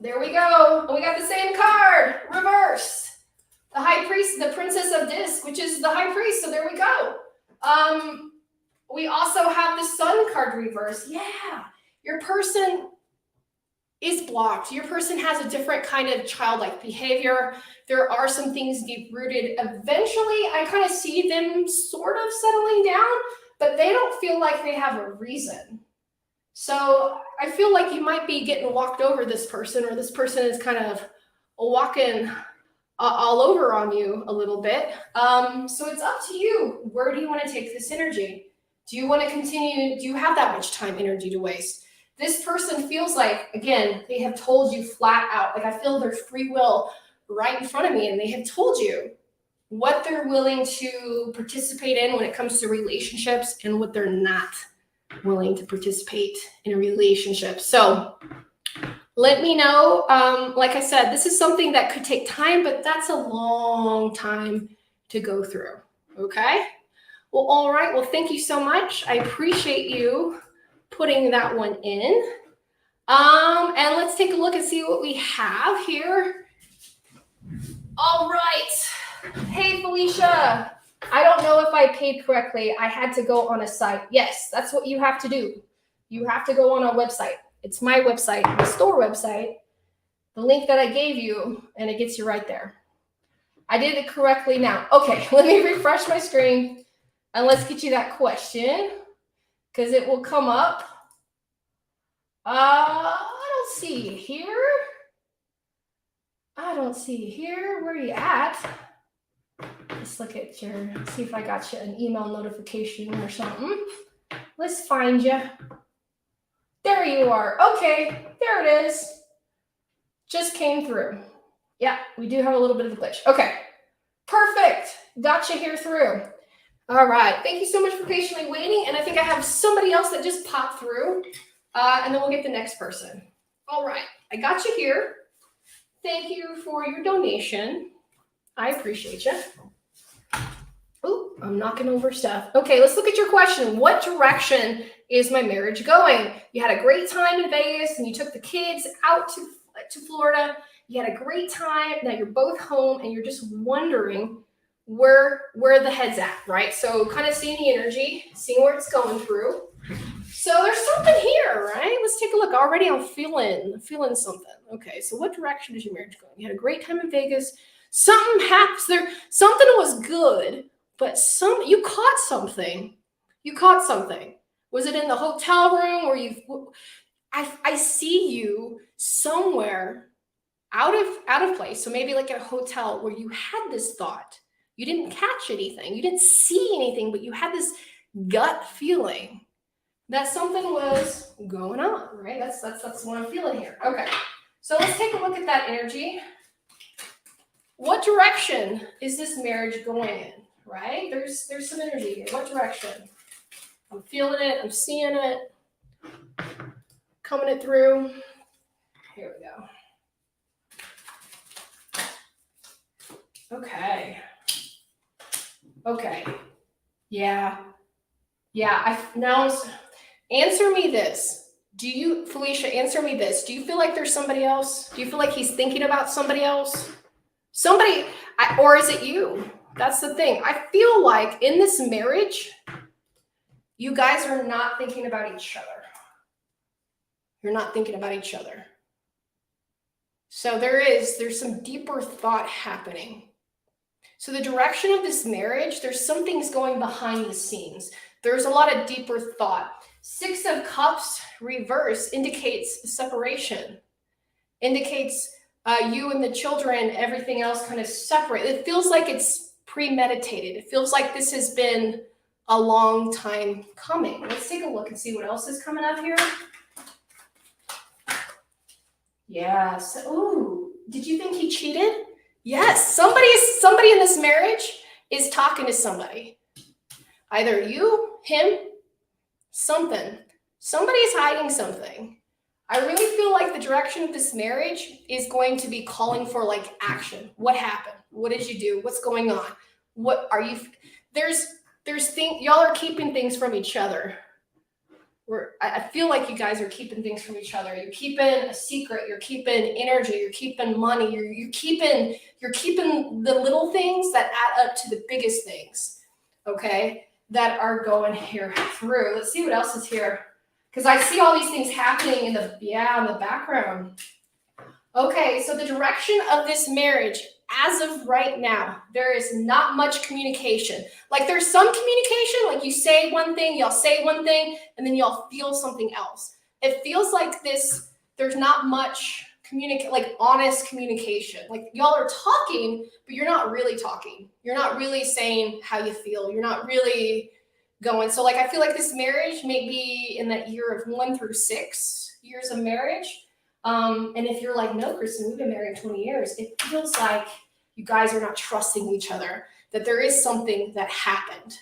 There we go. We got the same card, reverse. The High Priest, the Princess of Disc, which is the High Priest. So there we go. We also have the Sun card reverse. Yeah. Your person is blocked. Your person has a different kind of childlike behavior. There are some things deep rooted. Eventually, I kind of see them sort of settling down, but they don't feel like they have a reason. So I feel like you might be getting walked over this person, or this person is kind of walking all over on you a little bit. So it's up to you. Where do you want to take this energy? Do you want to continue? Do you have that much time, energy to waste? This person feels like, again, they have told you flat out, like I feel their free will right in front of me, and they have told you what they're willing to participate in when it comes to relationships and what they're not willing to participate in a relationship. So let me know. Like I said, this is something that could take time, but that's a long time to go through. Okay? Well, all right. Well, thank you so much. I appreciate you putting that one in. And let's take a look and see what we have here. All right. Hey, Felicia. I don't know if I paid correctly. I had to go on a site. Yes, that's what you have to do. You have to go on a website. It's my website, my store website, the link that I gave you, and it gets you right there. I did it correctly now. Okay, let me refresh my screen, and let's get you that question, because it will come up. I don't see here. Where are you at? Let's look at see if I got you an email notification or something. Let's find you. There you are. Okay, there it is. Just came through. Yeah, we do have a little bit of a glitch. Okay, perfect. Got you here through. All right. Thank you so much for patiently waiting. And I think I have somebody else that just popped through. And then we'll get the next person. All right. I got you here. Thank you for your donation. I appreciate you. Oh, I'm knocking over stuff. Okay, let's look at your question. What direction is my marriage going? You had a great time in Vegas and you took the kids out to Florida. You had a great time. Now you're both home and you're just wondering where the head's at, right? So kind of seeing the energy, seeing where it's going through. So there's something here, right? Let's take a look. Already I'm feeling something. Okay, so what direction is your marriage going? You had a great time in Vegas. Something happens there. Something was good, but you caught something. Was it in the hotel room or I see you somewhere out of place. So maybe like at a hotel where you had this thought. You didn't catch anything. You didn't see anything, but you had this gut feeling that something was going on, right? That's what I'm feeling here. Okay, so let's take a look at that energy. What direction is this marriage going in, right? There's some energy here. What direction? I'm feeling it. I'm seeing it. Coming it through. Here we go. Okay. Okay. Yeah. Answer me this. Felicia, answer me this. Do you feel like there's somebody else? Do you feel like he's thinking about somebody else? Or is it you? That's the thing. I feel like in this marriage, you guys are not thinking about each other. You're not thinking about each other. So there's some deeper thought happening. So the direction of this marriage, there's some things going behind the scenes. There's a lot of deeper thought. 6 of Cups reverse indicates separation, indicates you and the children, everything else kind of separate. It feels like it's premeditated. It feels like this has been a long time coming. Let's take a look and see what else is coming up here. Yes. Ooh, did you think he cheated? Yes. Somebody in this marriage is talking to somebody. Either you, him, something. Somebody's hiding something. I really feel like the direction of this marriage is going to be calling for like action. What happened? What did you do? What's going on? What are you? There's things, y'all are keeping things from each other. I feel like you guys are keeping things from each other. You're keeping a secret. You're keeping energy. You're keeping money. You're keeping the little things that add up to the biggest things. Okay, that are going here through. Let's see what else is here, because I see all these things happening in the background. Okay, so the direction of this marriage, as of right now, there is not much communication. Like there's some communication, like you say one thing, y'all say one thing, and then y'all feel something else. It feels like there's not much honest communication. Like y'all are talking, but you're not really talking. You're not really saying how you feel. You're not really going. So like I feel like this marriage may be in that year of 1 through 6 years of marriage. And if you're like, no, Kristen, we've been married 20 years, it feels like you guys are not trusting each other, that there is something that happened.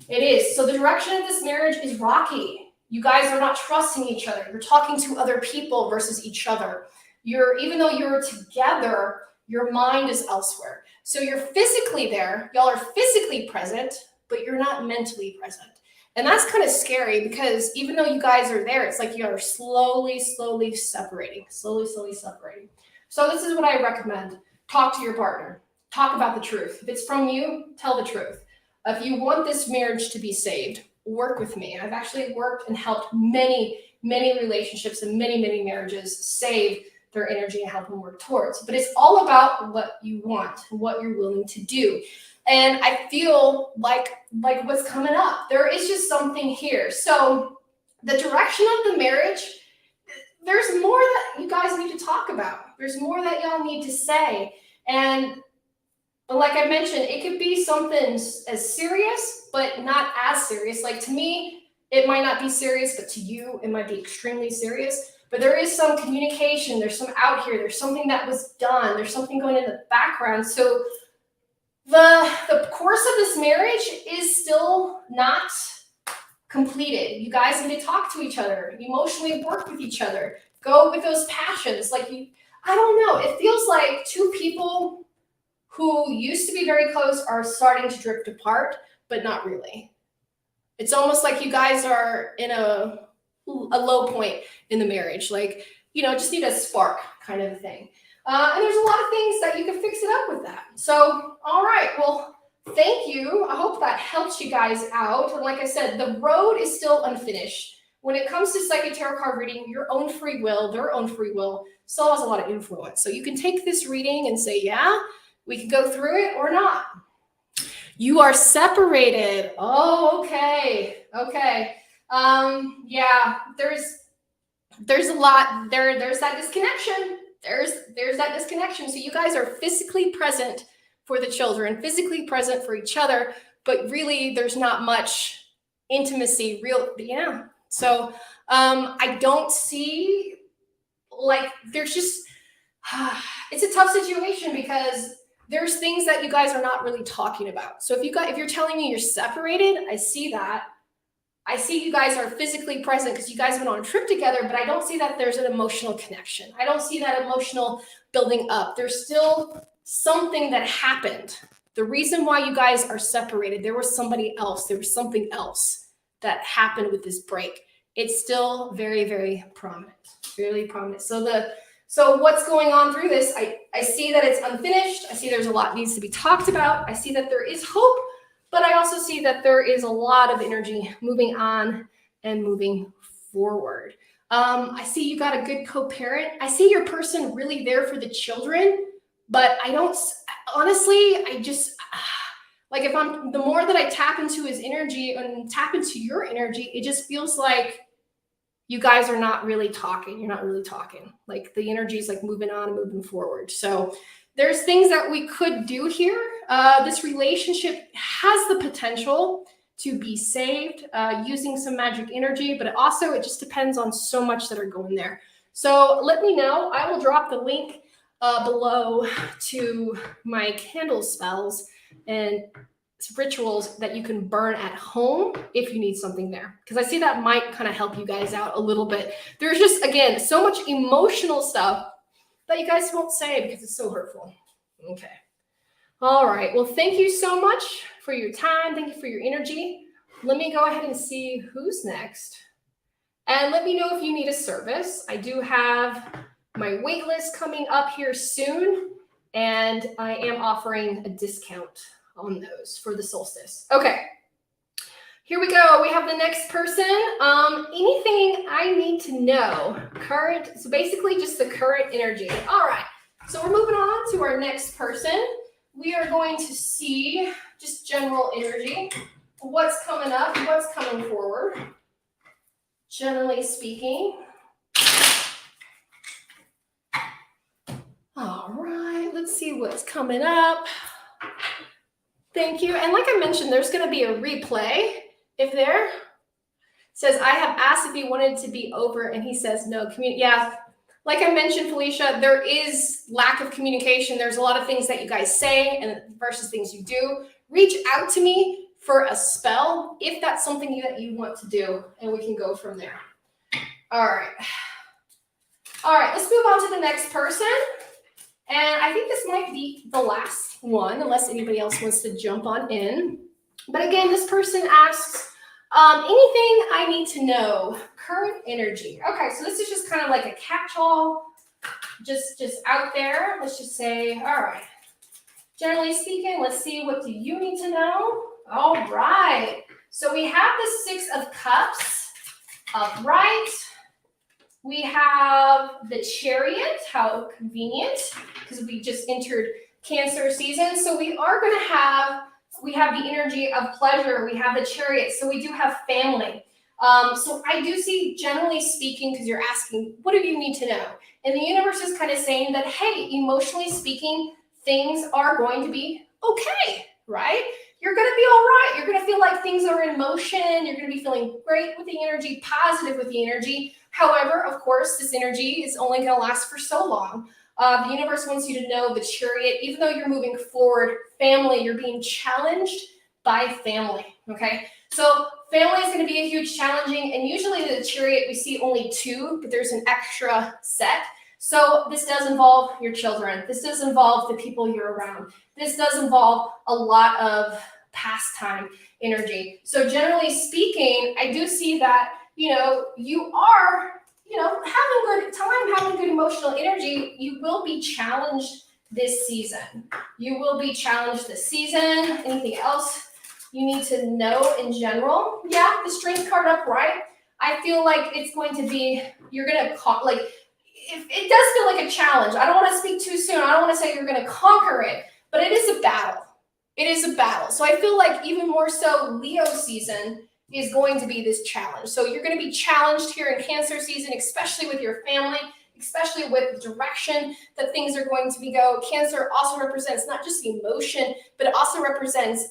It is. So the direction of this marriage is rocky. You guys are not trusting each other. You're talking to other people versus each other. Even though you're together, your mind is elsewhere. So you're physically there. Y'all are physically present, but you're not mentally present. And that's kind of scary because even though you guys are there, it's like you are slowly separating, slowly separating. So this is what I recommend. Talk to your partner. Talk about the truth. If it's from you, tell the truth. If you want this marriage to be saved, work with me. I've actually worked and helped many relationships and many marriages save their energy and help them work towards. But it's all about what you want, what you're willing to do. And I feel like what's coming up, there is just something here. So the direction of the marriage, there's more that you guys need to talk about. There's more that y'all need to say. And like I mentioned, it could be something as serious, but not as serious. Like to me, it might not be serious, but to you, it might be extremely serious. But there is some communication. There's some out here. There's something that was done. There's something going in the background. So the course of this marriage is still not completed. You guys need to talk to each other, emotionally work with each other, go with those passions. I don't know. It feels like 2 people who used to be very close are starting to drift apart, but not really. It's almost like you guys are in a low point in the marriage. Just need a spark kind of a thing. And there's a lot of things that you can fix it up with that. So, all right, well, thank you. I hope that helps you guys out. And like I said, the road is still unfinished. When it comes to psychic tarot card reading, your own free will, their own free will, still has a lot of influence. So you can take this reading and say, yeah, we can go through it or not. You are separated. Oh, okay. Yeah, there's a lot there. There's that disconnection. There's that disconnection. So you guys are physically present for the children, physically present for each other, but really there's not much intimacy, yeah. So I don't see, like, there's just, it's a tough situation because there's things that you guys are not really talking about. So if you're telling me you're separated, I see that. I see you guys are physically present because you guys have been on a trip together, but I don't see that there's an emotional connection. I don't see that emotional building up. There's still something that happened. The reason why you guys are separated, there was somebody else. There was something else that happened with this break. It's still very, very prominent, really prominent. So what's going on through this? I see that it's unfinished. I see there's a lot needs to be talked about. I see that there is hope. But I also see that there is a lot of energy moving on and moving forward. I see you got a good co-parent. I see your person really there for the children, but I don't, honestly, I just, like the more that I tap into his energy and tap into your energy, it just feels like you guys are not really talking. You're not really talking. Like the energy is like moving on and moving forward. So there's things that we could do here. This relationship has the potential to be saved using some magic energy, but it just depends on so much that are going there. So let me know. I will drop the link below to my candle spells and rituals that you can burn at home if you need something there, because I see that might kind of help you guys out a little bit. There's just, again, so much emotional stuff that you guys won't say because it's so hurtful. Okay. All right. Well, thank you so much for your time. Thank you for your energy. Let me go ahead and see who's next. And let me know if you need a service. I do have my wait list coming up here soon, and I am offering a discount on those for the solstice. Okay. Here we go. We have the next person. Anything I need to know? Current. So basically just the current energy. All right. So we're moving on to our next person. We are going to see just general energy. What's coming up? What's coming forward? Generally speaking. All right. Let's see what's coming up. Thank you. And like I mentioned, there's going to be a replay. If there says, I have asked if he wanted to be over, and he says no. Yeah, like I mentioned, Felicia, there is lack of communication. There's a lot of things that you guys say and versus things you do. Reach out to me for a spell if that's something that you want to do, and we can go from there. All right. All right, let's move on to the next person. And I think this might be the last one, unless anybody else wants to jump on in. But again, this person asks, anything I need to know, current energy. Okay, so this is just kind of like a catch-all, just out there. Let's just say, all right. Generally speaking, let's see, what do you need to know? All right. So we have the Six of Cups upright. We have the Chariot. How convenient, because we just entered Cancer season. So we are going to have, we have the energy of pleasure. We have the Chariot. So we do have family. So I do see, generally speaking, because you're asking, what do you need to know? And the universe is kind of saying that, hey, emotionally speaking, things are going to be okay, right? You're going to be all right. You're going to feel like things are in motion. You're going to be feeling great with the energy, positive with the energy. However, of course, this energy is only going to last for so long. The universe wants you to know the Chariot, even though you're moving forward, family, you're being challenged by family, okay? So family is going to be a huge challenging, and usually the Chariot, we see only two, but there's an extra set. So this does involve your children. This does involve the people you're around. This does involve a lot of pastime energy. So generally speaking, I do see that, you are, having good time, having good emotional energy. You will be challenged this season. You will be challenged this season. Anything else you need to know in general? Yeah, the Strength card upright. I feel like it's going to be, you're going to, it does feel like a challenge. I don't want to speak too soon. I don't want to say you're going to conquer it, but it is a battle. It is a battle. So I feel like even more so Leo season is going to be this challenge. So you're going to be challenged here in Cancer season, especially with your family, especially with the direction that things are going to go. Cancer also represents not just the emotion, but it also represents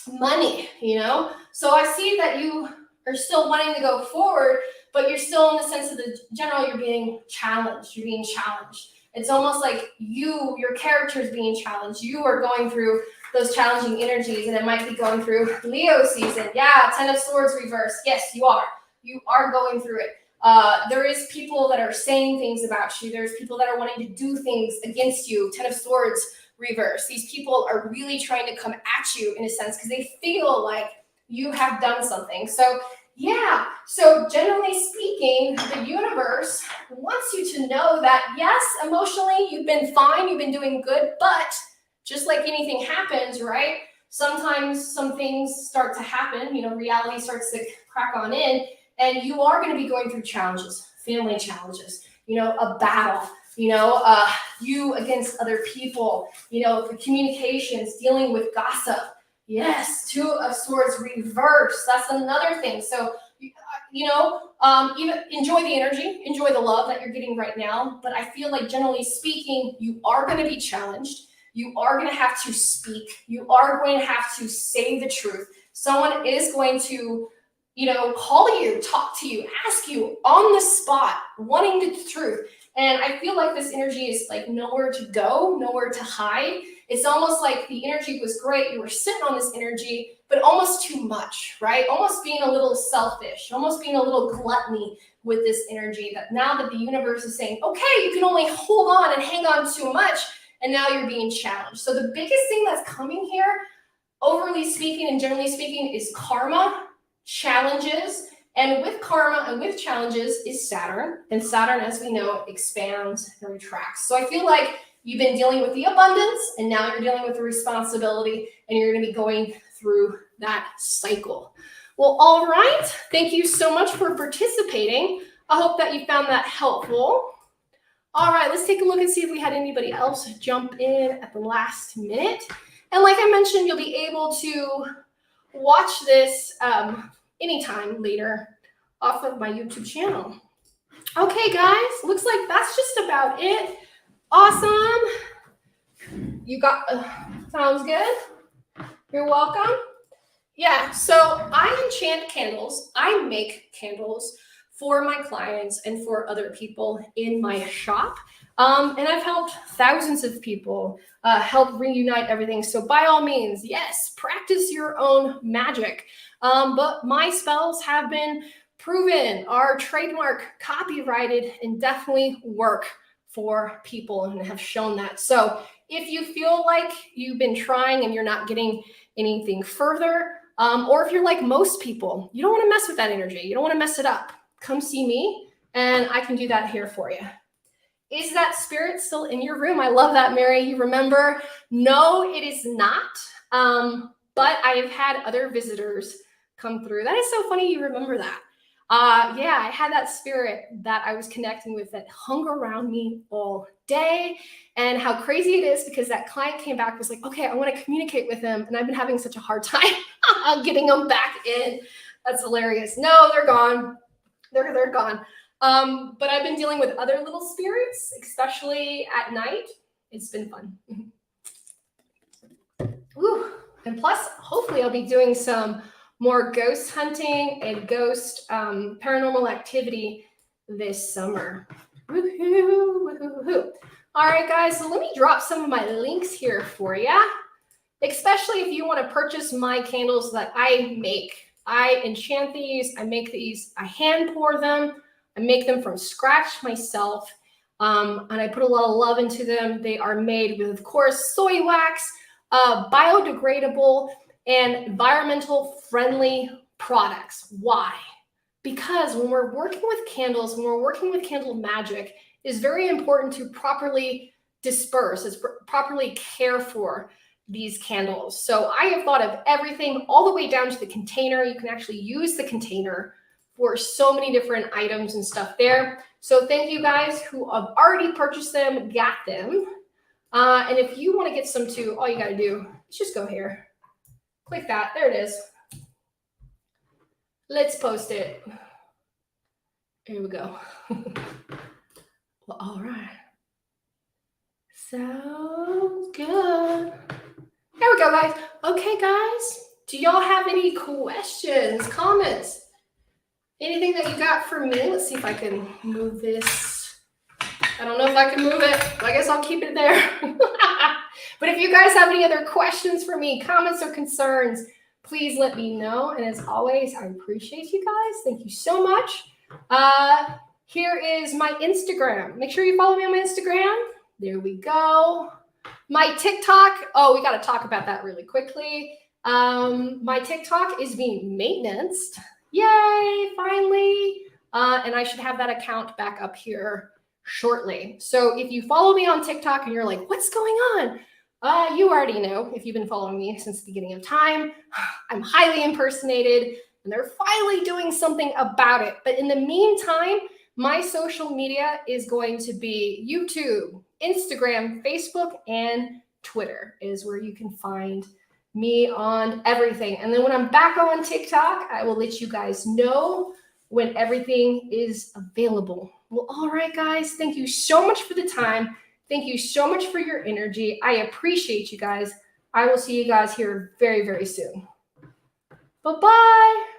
money, you know? So I see that you are still wanting to go forward, but you're still in the sense of the general, you're being challenged. You're being challenged. It's almost like your character is being challenged. You are going through those challenging energies, and it might be going through Leo season. Yeah, Ten of Swords reverse. Yes, you are. You are going through it. There is people that are saying things about you. There's people that are wanting to do things against you. Ten of Swords reverse. These people are really trying to come at you in a sense because they feel like you have done something. So yeah, so generally speaking, the universe wants you to know that yes, emotionally you've been fine, you've been doing good, but just like anything happens, right? Sometimes some things start to happen, you know, reality starts to crack on in, and you are going to be going through challenges, family challenges, you know, a battle, you know, you against other people, you know, the communications, dealing with gossip. Yes, Two of Swords reverse. That's another thing. So, you know, even enjoy the energy, enjoy the love that you're getting right now. But I feel like generally speaking, you are going to be challenged. You are going to have to speak. You are going to have to say the truth. Someone is going to, you know, call you, talk to you, ask you on the spot, wanting the truth. And I feel like this energy is like nowhere to go, nowhere to hide. It's almost like the energy was great. You were sitting on this energy, but almost too much, right? Almost being a little selfish, almost being a little gluttony with this energy, that now that the universe is saying, okay, you can only hold on and hang on too much, and now you're being challenged. So the biggest thing that's coming here, overly speaking and generally speaking, is karma, challenges, and with karma and with challenges is Saturn. And Saturn, as we know, expands and retracts. So I feel like you've been dealing with the abundance, and now you're dealing with the responsibility, and you're going to be going through that cycle. Well, all right. Thank you so much for participating. I hope that you found that helpful. All right, let's take a look and see if we had anybody else jump in at the last minute. And like I mentioned, you'll be able to watch this anytime later off of my YouTube channel. Okay, guys, looks like that's just about it. Awesome. You got, sounds good. You're welcome. Yeah, so I enchant candles. I make candles for my clients and for other people in my shop. And I've helped thousands of people help reunite everything. So by all means, yes, practice your own magic. But my spells have been proven, are trademark, copyrighted, and definitely work for people and have shown that. So if you feel like you've been trying and you're not getting anything further, or if you're like most people, you don't want to mess with that energy, you don't want to mess it up, come see me and I can do that here for you. Is that spirit still in your room? I love that, Mary. You remember? No, it is not. But I have had other visitors come through. That is so funny you remember that. Yeah, I had that spirit that I was connecting with that hung around me all day. And how crazy it is, because that client came back, was like, okay, I want to communicate with him. And I've been having such a hard time getting them back in. That's hilarious. No, they're gone. They're gone. But I've been dealing with other little spirits, especially at night. It's been fun. Ooh. And plus, hopefully I'll be doing some more ghost hunting and ghost paranormal activity this summer. Woohoo, woohoo. All right, guys, so let me drop some of my links here for you, especially if you want to purchase my candles that I make. I enchant these, I make these, I hand pour them, I make them from scratch myself, and I put a lot of love into them. They are made with, of course, soy wax, biodegradable, and environmental friendly products. Why? Because when we're working with candles, when we're working with candle magic, it's very important to properly disperse, properly care for these candles. So I have thought of everything all the way down to the container. You can actually use the container for so many different items and stuff there. So thank you guys who have already purchased them, got them. And if you want to get some too, all you got to do is just go here. Click that. There it is. Let's post it. Here we go. Well, all right. Sounds good. There we go, guys. Okay, guys. Do y'all have any questions, comments, anything that you got for me? Let's see if I can move this. I don't know if I can move it, but I guess I'll keep it there. But if you guys have any other questions for me, comments or concerns, please let me know. And as always, I appreciate you guys. Thank you so much. Here is my Instagram. Make sure you follow me on my Instagram. There we go. My TikTok. Oh, we got to talk about that really quickly. My TikTok is being maintained. Yay, finally. And I should have that account back up here shortly. So if you follow me on TikTok and you're like, what's going on? You already know if you've been following me since the beginning of time. I'm highly impersonated and they're finally doing something about it. But in the meantime, my social media is going to be YouTube, Instagram, Facebook, and Twitter is where you can find me on everything. And then when I'm back on TikTok, I will let you guys know when everything is available. Well, all right, guys, thank you so much for the time. Thank you so much for your energy. I appreciate you guys. I will see you guys here very, very soon. Bye-bye.